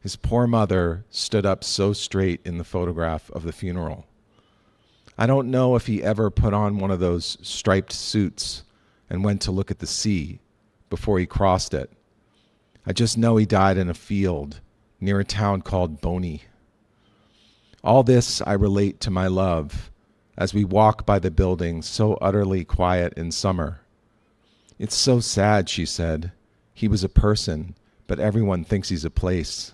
His poor mother stood up so straight in the photograph of the funeral. I don't know if he ever put on one of those striped suits and went to look at the sea before he crossed it. I just know he died in a field near a town called Boney. All this I relate to my love as we walk by the building so utterly quiet in summer. It's so sad, she said. He was a person, but everyone thinks he's a place.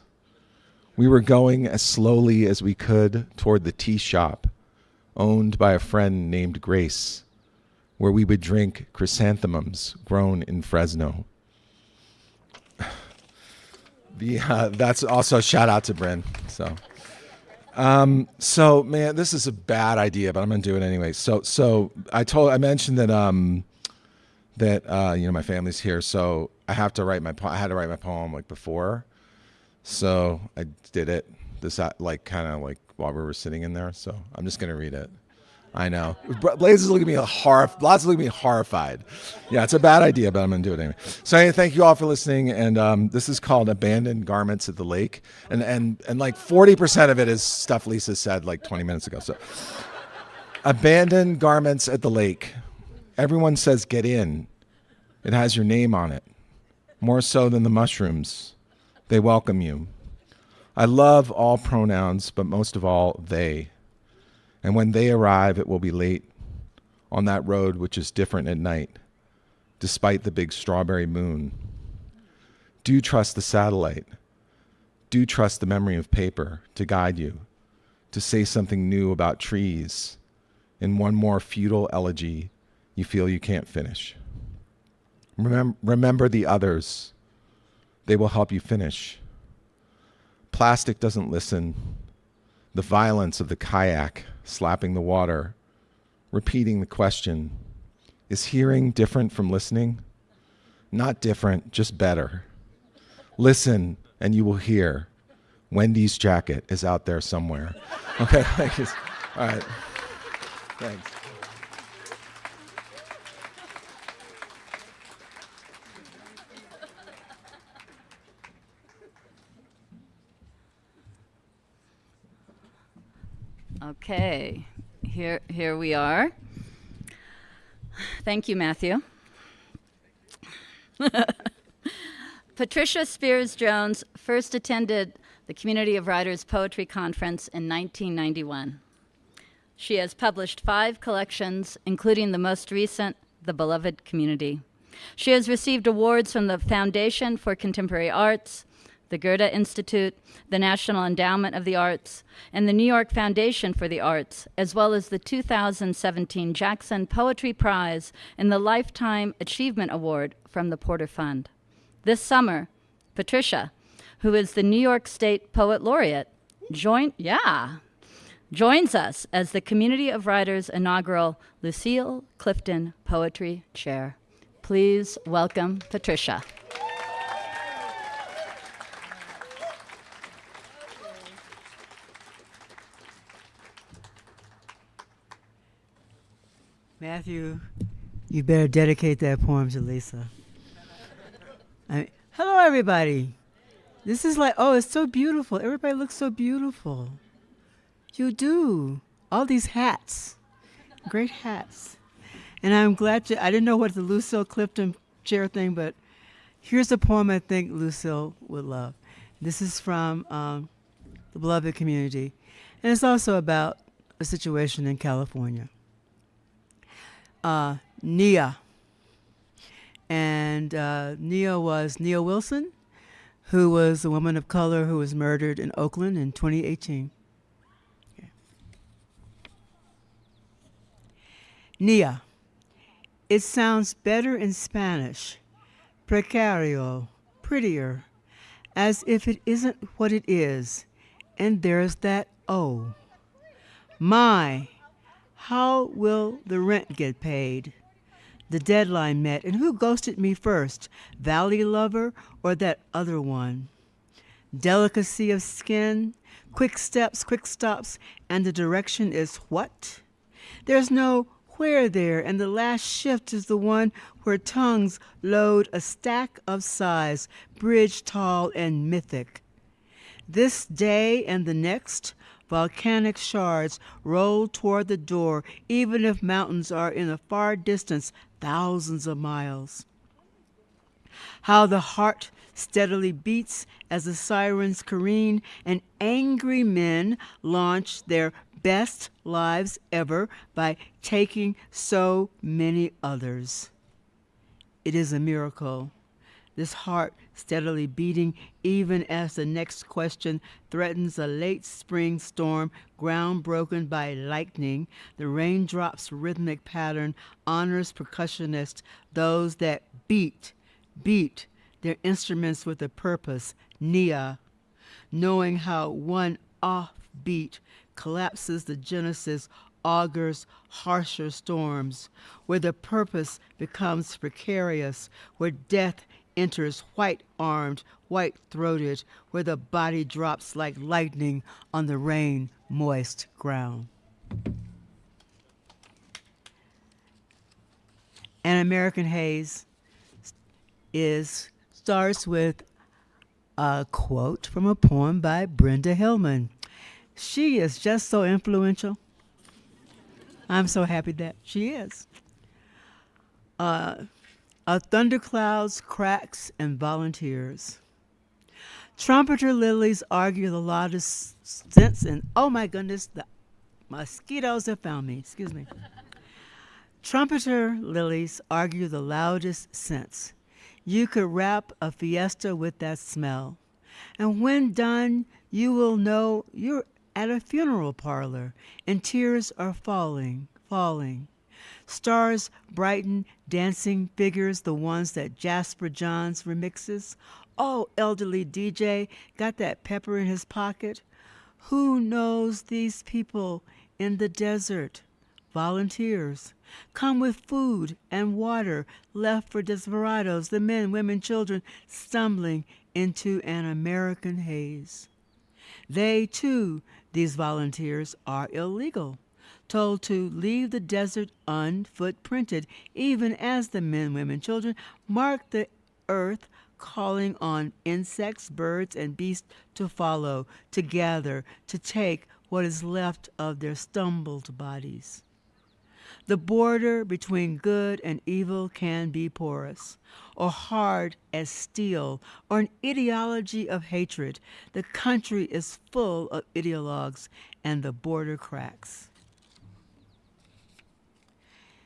We were going as slowly as we could toward the tea shop, owned by a friend named Grace, where we would drink chrysanthemums grown in Fresno. That's also a shout out to Bryn. So man, this is a bad idea, but I'm gonna do it anyway. So I mentioned that my family's here, so I had to write my poem like before. So I did it kind of while we were sitting in there. So I'm just gonna read it. I know. Blaze is looking at me lots looking at me horrified. Yeah, it's a bad idea, but I'm going to do it anyway. So anyway, thank you all for listening. And this is called Abandoned Garments at the Lake. And like 40% of it is stuff Lisa said like 20 minutes ago. So abandoned garments at the lake. Everyone says get in. It has your name on it. More so than the mushrooms. They welcome you. I love all pronouns, but most of all, they. And when they arrive, it will be late on that road which is different at night, despite the big strawberry moon. Do trust the satellite. Do trust the memory of paper to guide you, to say something new about trees in one more futile elegy you feel you can't finish. Remember the others. They will help you finish. Plastic doesn't listen. The violence of the kayak slapping the water, repeating the question, is hearing different from listening? Not different, just better. Listen and you will hear. Wendy's jacket is out there somewhere. Okay, thank you. All right, thanks. Okay, here we are. Thank you, Matthew. Patricia Spears Jones first attended the Community of Writers Poetry Conference in 1991. She has published 5 collections, including the most recent, The Beloved Community. She has received awards from the Foundation for Contemporary Arts, the Goethe Institute, the National Endowment of the Arts, and the New York Foundation for the Arts, as well as the 2017 Jackson Poetry Prize and the Lifetime Achievement Award from the Porter Fund. This summer, Patricia, who is the New York State Poet Laureate, joins us as the Community of Writers' inaugural Lucille Clifton Poetry Chair. Please welcome Patricia. Matthew, you better dedicate that poem to Lisa. Hello, everybody. This is like, oh, it's so beautiful. Everybody looks so beautiful. You do. All these hats. Great hats. And I'm glad I didn't know what the Lucille Clifton chair thing, but here's a poem I think Lucille would love. This is from The Beloved Community. And it's also about a situation in California. Nia. And Nia was Nia Wilson, who was a woman of color who was murdered in Oakland in 2018. Okay. Nia. It sounds better in Spanish. Precario, prettier, as if it isn't what it is. And there's that O. My, how will the rent get paid? The deadline met, and who ghosted me first, Valley Lover or that other one? Delicacy of skin, quick steps, quick stops, and the direction is what? There's no where there, and the last shift is the one where tongues load a stack of sighs, bridge tall and mythic. This day and the next, volcanic shards roll toward the door, even if mountains are in a far distance, thousands of miles. How the heart steadily beats as the sirens careen and angry men launch their best lives ever by taking so many others. It is a miracle this heart steadily beating even as the next question threatens a late spring storm, ground broken by lightning. The raindrops' rhythmic pattern honors percussionists, those that beat their instruments with a purpose, Nia, knowing how one off-beat collapses the genesis, augurs harsher storms, where the purpose becomes precarious, where death enters white-armed, white-throated, where the body drops like lightning on the rain-moist ground. An American Haze starts with a quote from a poem by Brenda Hillman. She is just so influential. I'm so happy that she is. Thunderclouds, cracks, and volunteers. Trumpeter lilies argue the loudest sense, and oh my goodness, the mosquitoes have found me. Excuse me. Trumpeter lilies argue the loudest sense. You could wrap a fiesta with that smell. And when done, you will know you're at a funeral parlor and tears are falling. Stars brighten, dancing figures, the ones that Jasper Johns remixes. Oh, elderly DJ, got that pepper in his pocket? Who knows these people in the desert? Volunteers. Come with food and water left for desperados, the men, women, children stumbling into an American haze. They, too, these volunteers, are illegal, told to leave the desert unfootprinted, even as the men, women, children mark the earth, calling on insects, birds, and beasts to follow, to gather, to take what is left of their stumbled bodies. The border between good and evil can be porous, or hard as steel, or an ideology of hatred. The country is full of ideologues, and the border cracks.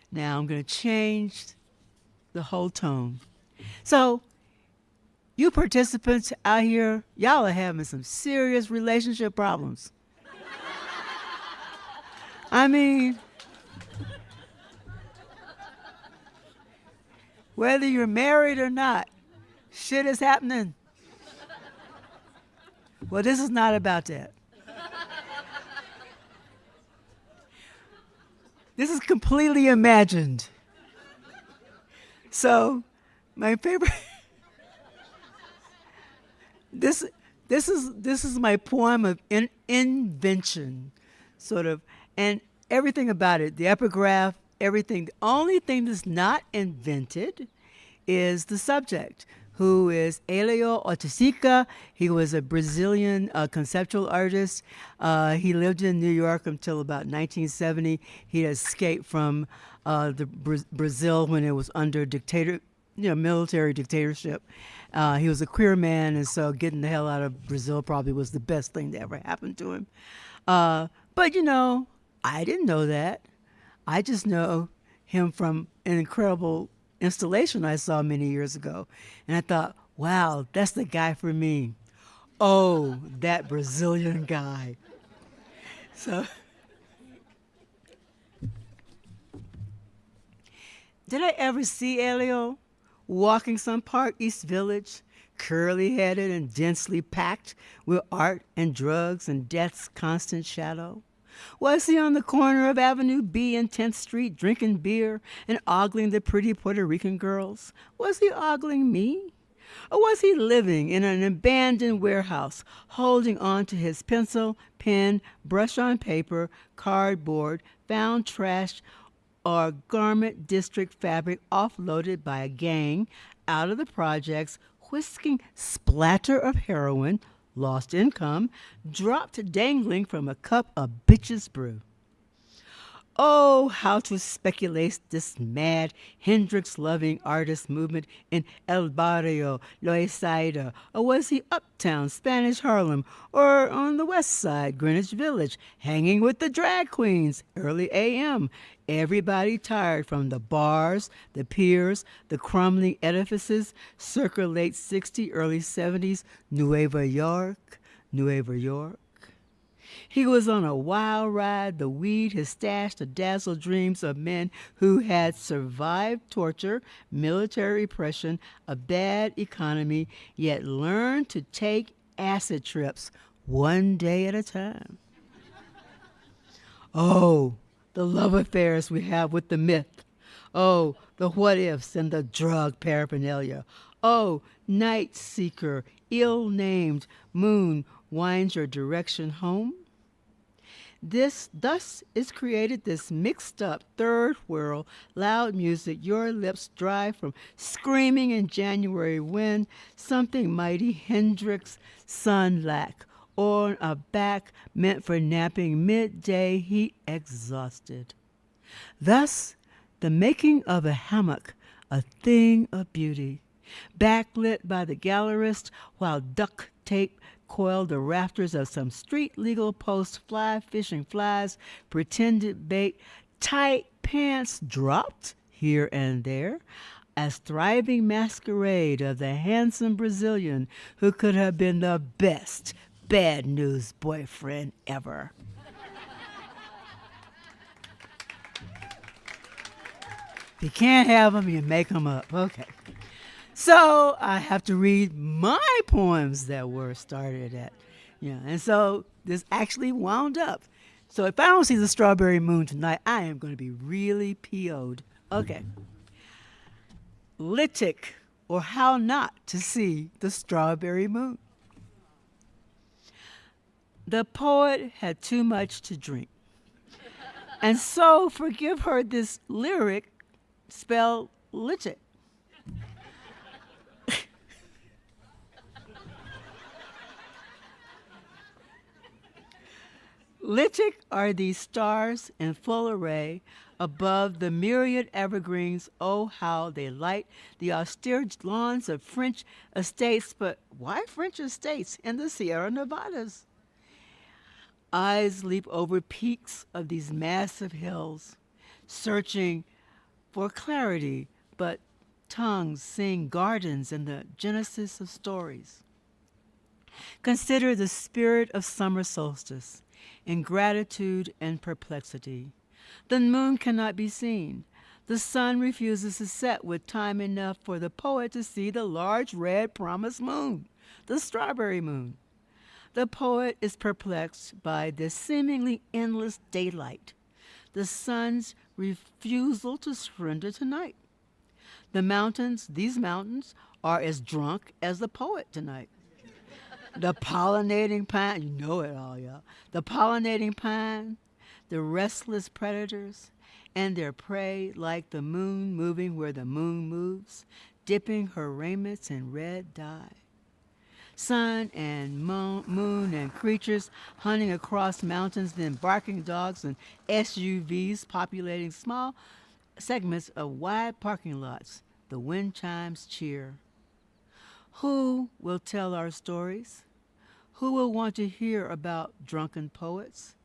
Now I'm going to change the whole tone. So, you participants out here, y'all are having some serious relationship problems. I mean, whether you're married or not, shit is happening. Well, this is not about that. This is completely imagined. So, my favorite. This is my poem of invention, sort of, and everything about it. The epigraph, everything. The only thing that's not invented is the subject, who is Elio Otisica. He was a Brazilian conceptual artist. He lived in New York until about 1970. He escaped from Brazil when it was under military dictatorship. He was a queer man, and so getting the hell out of Brazil probably was the best thing that ever happened to him. But I didn't know that. I just know him from an incredible installation I saw many years ago. And I thought, wow, that's the guy for me. Oh, that Brazilian guy. So, did I ever see Elio walking some Park East Village, curly-headed and densely packed with art and drugs and death's constant shadow? Was he on the corner of Avenue B and 10th Street drinking beer and ogling the pretty Puerto Rican girls? Was he ogling me? Or was he living in an abandoned warehouse, holding on to his pencil, pen, brush on paper, cardboard, found trash, or garment district fabric offloaded by a gang out of the projects, whisking splatter of heroin, lost income, dropped dangling from a cup of bitch's brew? Oh, how to speculate this mad Hendrix-loving artist movement in El Barrio, Loisaida, or was he uptown Spanish Harlem, or on the west side, Greenwich Village, hanging with the drag queens, early a.m., everybody tired from the bars, the piers, the crumbling edifices, circa late 60s, early 70s, Nueva York, Nueva York. He was on a wild ride. The weed has stashed the dazzled dreams of men who had survived torture, military repression, a bad economy, yet learned to take acid trips one day at a time. Oh, the love affairs we have with the myth. Oh, the what ifs and the drug paraphernalia. Oh, night seeker, ill named moon winds your direction home. Thus is created this mixed up third world, loud music, your lips dry from screaming in January wind, something mighty Hendrix sun lack, on a back meant for napping midday heat exhausted. Thus, the making of a hammock, a thing of beauty, backlit by the gallerist while duct tape coiled the rafters of some street legal post, fly fishing flies, pretended bait, tight pants dropped here and there, as thriving masquerade of the handsome Brazilian who could have been the best bad news boyfriend ever. If you can't have them, you make them up. Okay. So I have to read my poems that were started at, and so this actually wound up. So if I don't see the strawberry moon tonight, I am going to be really PO'd. Okay. Litic, or how not to see the strawberry moon. The poet had too much to drink. And so forgive her this lyric spelled litic. Litic are these stars in full array above the myriad evergreens. Oh, how they light the austere lawns of French estates. But why French estates in the Sierra Nevadas? Eyes leap over peaks of these massive hills, searching for clarity, but tongues sing gardens and the genesis of stories. Consider the spirit of summer solstice, in gratitude and perplexity. The moon cannot be seen. The sun refuses to set with time enough for the poet to see the large red promised moon, the strawberry moon. The poet is perplexed by this seemingly endless daylight, the sun's refusal to surrender to night. These mountains, are as drunk as the poet tonight. The pollinating pine, you know it all, y'all. The pollinating pine, the restless predators, and their prey like the moon moving where the moon moves, dipping her raiments in red dye. Sun and moon and creatures hunting across mountains, then barking dogs and SUVs populating small segments of wide parking lots. The wind chimes cheer. Who will tell our stories? Who will want to hear about drunken poets?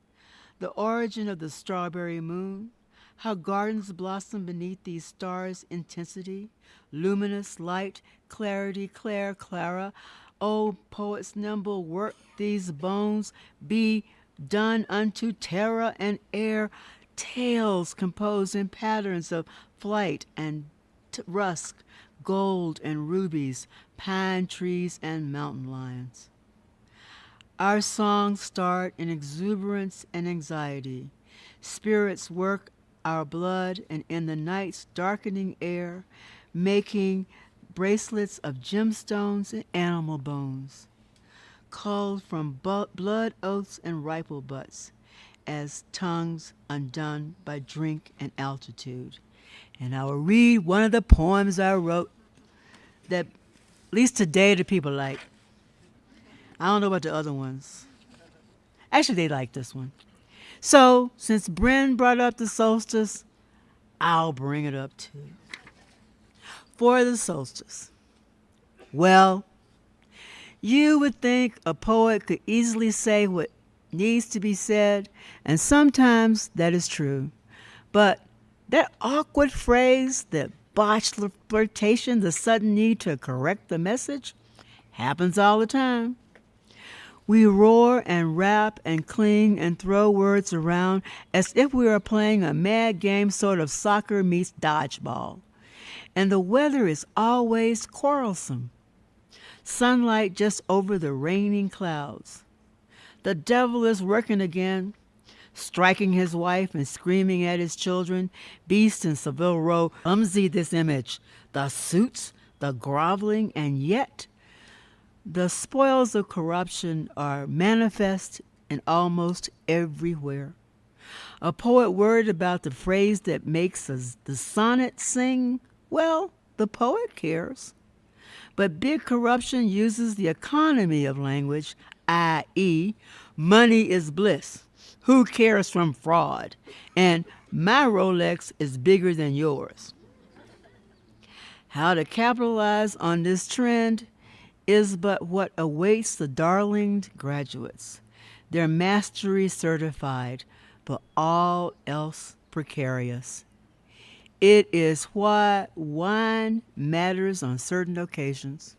The origin of the strawberry moon? How gardens blossom beneath these stars' intensity? Luminous light, clarity, Clara. O poets nimble, work these bones, be done unto terra and air. Tales composed in patterns of flight and rusk, gold and rubies, pine trees and mountain lions. Our songs start in exuberance and anxiety. Spirits work our blood, and in the night's darkening air, making bracelets of gemstones and animal bones, culled from blood oaths and rifle butts, as tongues undone by drink and altitude. And I will read one of the poems I wrote that, at least today, the people like. I don't know about the other ones. Actually, they like this one. So, since Bryn brought up the solstice, I'll bring it up too. For the solstice. Well, you would think a poet could easily say what needs to be said, and sometimes that is true. But that awkward phrase, that botched flirtation, the sudden need to correct the message, happens all the time. We roar and rap and cling and throw words around as if we were playing a mad game, sort of soccer meets dodgeball. And the weather is always quarrelsome. Sunlight just over the raining clouds. The devil is working again, striking his wife and screaming at his children. Beast in Savile Row, clumsy this image. The suits, the groveling, and yet the spoils of corruption are manifest and almost everywhere. A poet worried about the phrase that makes the sonnet sing? Well, the poet cares. But big corruption uses the economy of language, i.e., money is bliss. Who cares from fraud? And my Rolex is bigger than yours. How to capitalize on this trend is but what awaits the darlinged graduates. Their mastery certified, but all else precarious. It is why wine matters on certain occasions.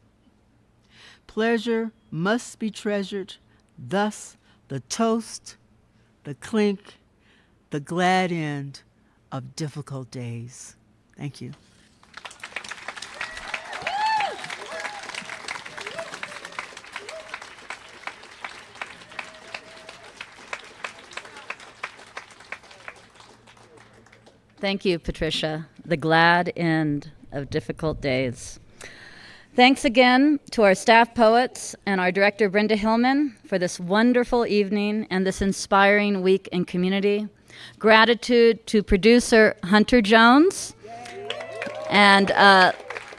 Pleasure must be treasured, thus the toast, the clink, the glad end of difficult days. Thank you. Thank you, Patricia. The glad end of difficult days. Thanks again to our staff poets and our director, Brenda Hillman, for this wonderful evening and this inspiring week in community. Gratitude to producer Hunter Jones and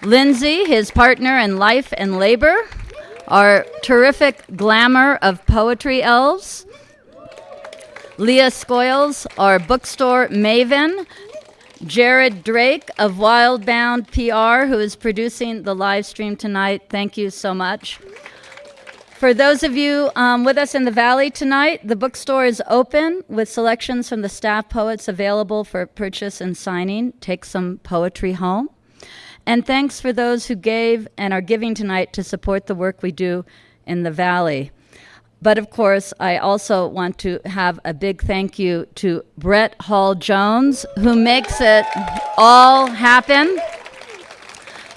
Lindsay, his partner in life and labor, our terrific glamour of poetry elves, Leah Scoyles, our bookstore maven, Jared Drake of Wildbound PR, who is producing the live stream tonight. Thank you so much. For those of you with us in the Valley tonight, the bookstore is open with selections from the staff poets available for purchase and signing. Take some poetry home. And thanks for those who gave and are giving tonight to support the work we do in the Valley. But of course, I also want to have a big thank you to Brett Hall Jones, who makes it all happen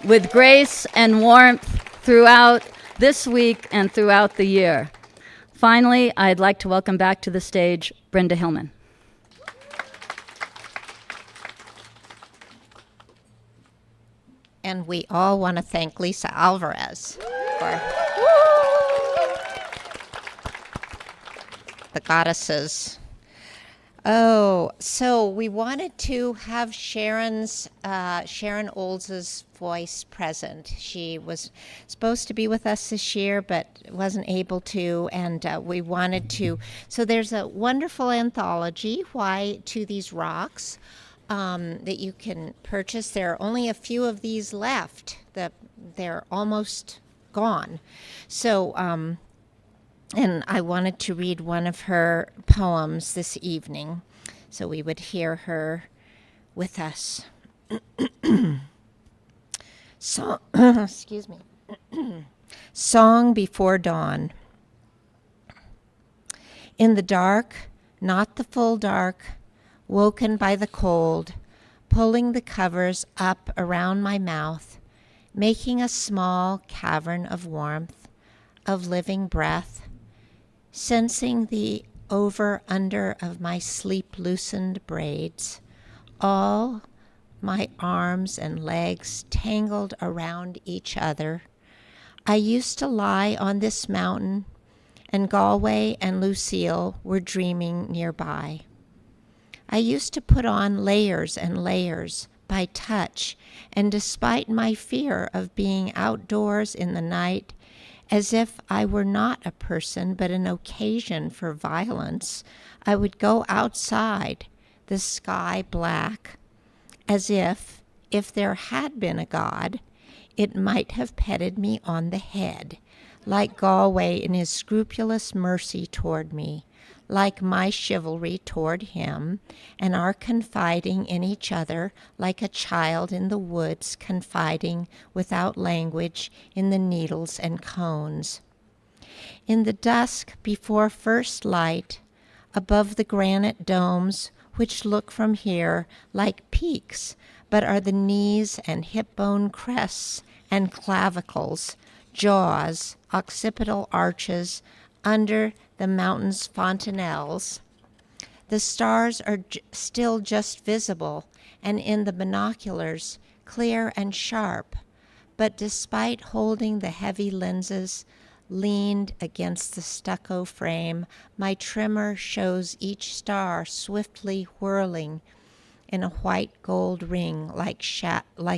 with grace and warmth throughout this week and throughout the year. Finally, I'd like to welcome back to the stage Brenda Hillman. And we all want to thank Lisa Alvarez for the goddesses. Oh, so we wanted to have Sharon Olds' voice present. She was supposed to be with us this year, but wasn't able to, and we wanted to. So there's a wonderful anthology, Why to These Rocks, that you can purchase. There are only a few of these left. They're almost gone. So, and I wanted to read one of her poems this evening, so we would hear her with us. Excuse me. Song Before Dawn. In the dark, not the full dark, woken by the cold, pulling the covers up around my mouth, making a small cavern of warmth, of living breath, sensing the over-under of my sleep-loosened braids, all my arms and legs tangled around each other. I used to lie on this mountain, and Galway and Lucille were dreaming nearby. I used to put on layers and layers by touch, and despite my fear of being outdoors in the night As if I were not a person but an occasion for violence, I would go outside, the sky black, as if there had been a God, it might have petted me on the head, like Galway in his scrupulous mercy toward me, like my chivalry toward him, and our confiding in each other like a child in the woods confiding without language in the needles and cones. In the dusk before first light, above the granite domes which look from here like peaks, but are the knees and hip bone crests and clavicles, jaws, occipital arches under the mountain's fontanelles. The stars are still just visible, and in the binoculars, clear and sharp, but despite holding the heavy lenses leaned against the stucco frame, my trimmer shows each star swiftly whirling in a white gold ring like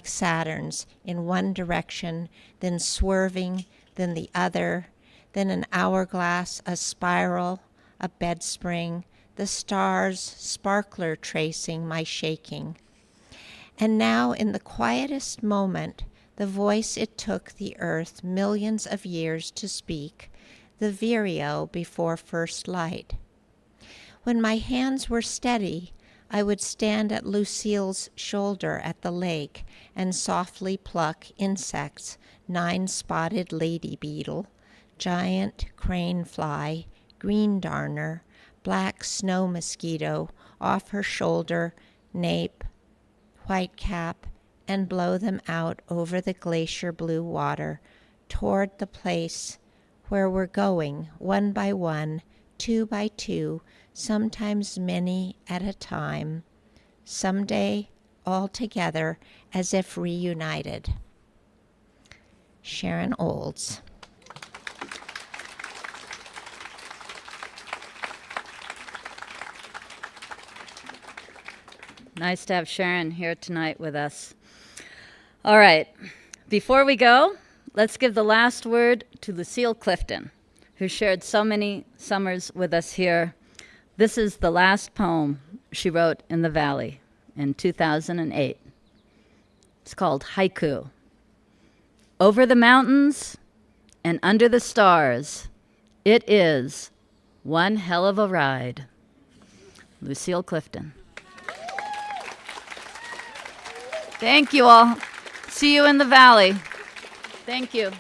Saturn's, in one direction, then swerving, then the other, then an hourglass, a spiral, a bed spring, the stars sparkler tracing my shaking. And now in the quietest moment, the voice it took the earth millions of years to speak, the vireo before first light. When my hands were steady, I would stand at Lucille's shoulder at the lake and softly pluck insects, 9-spotted lady beetle, giant crane fly, green darner, black snow mosquito off her shoulder, nape, white cap, and blow them out over the glacier blue water toward the place where we're going, one by one, 2 by 2, sometimes many at a time, someday all together as if reunited. Sharon Olds. Nice to have Sharon here tonight with us. All right, before we go, let's give the last word to Lucille Clifton, who shared so many summers with us here. This is the last poem she wrote in the Valley in 2008. It's called Haiku. Over the mountains and under the stars, it is one hell of a ride. Lucille Clifton. Thank you all. See you in the Valley. Thank you.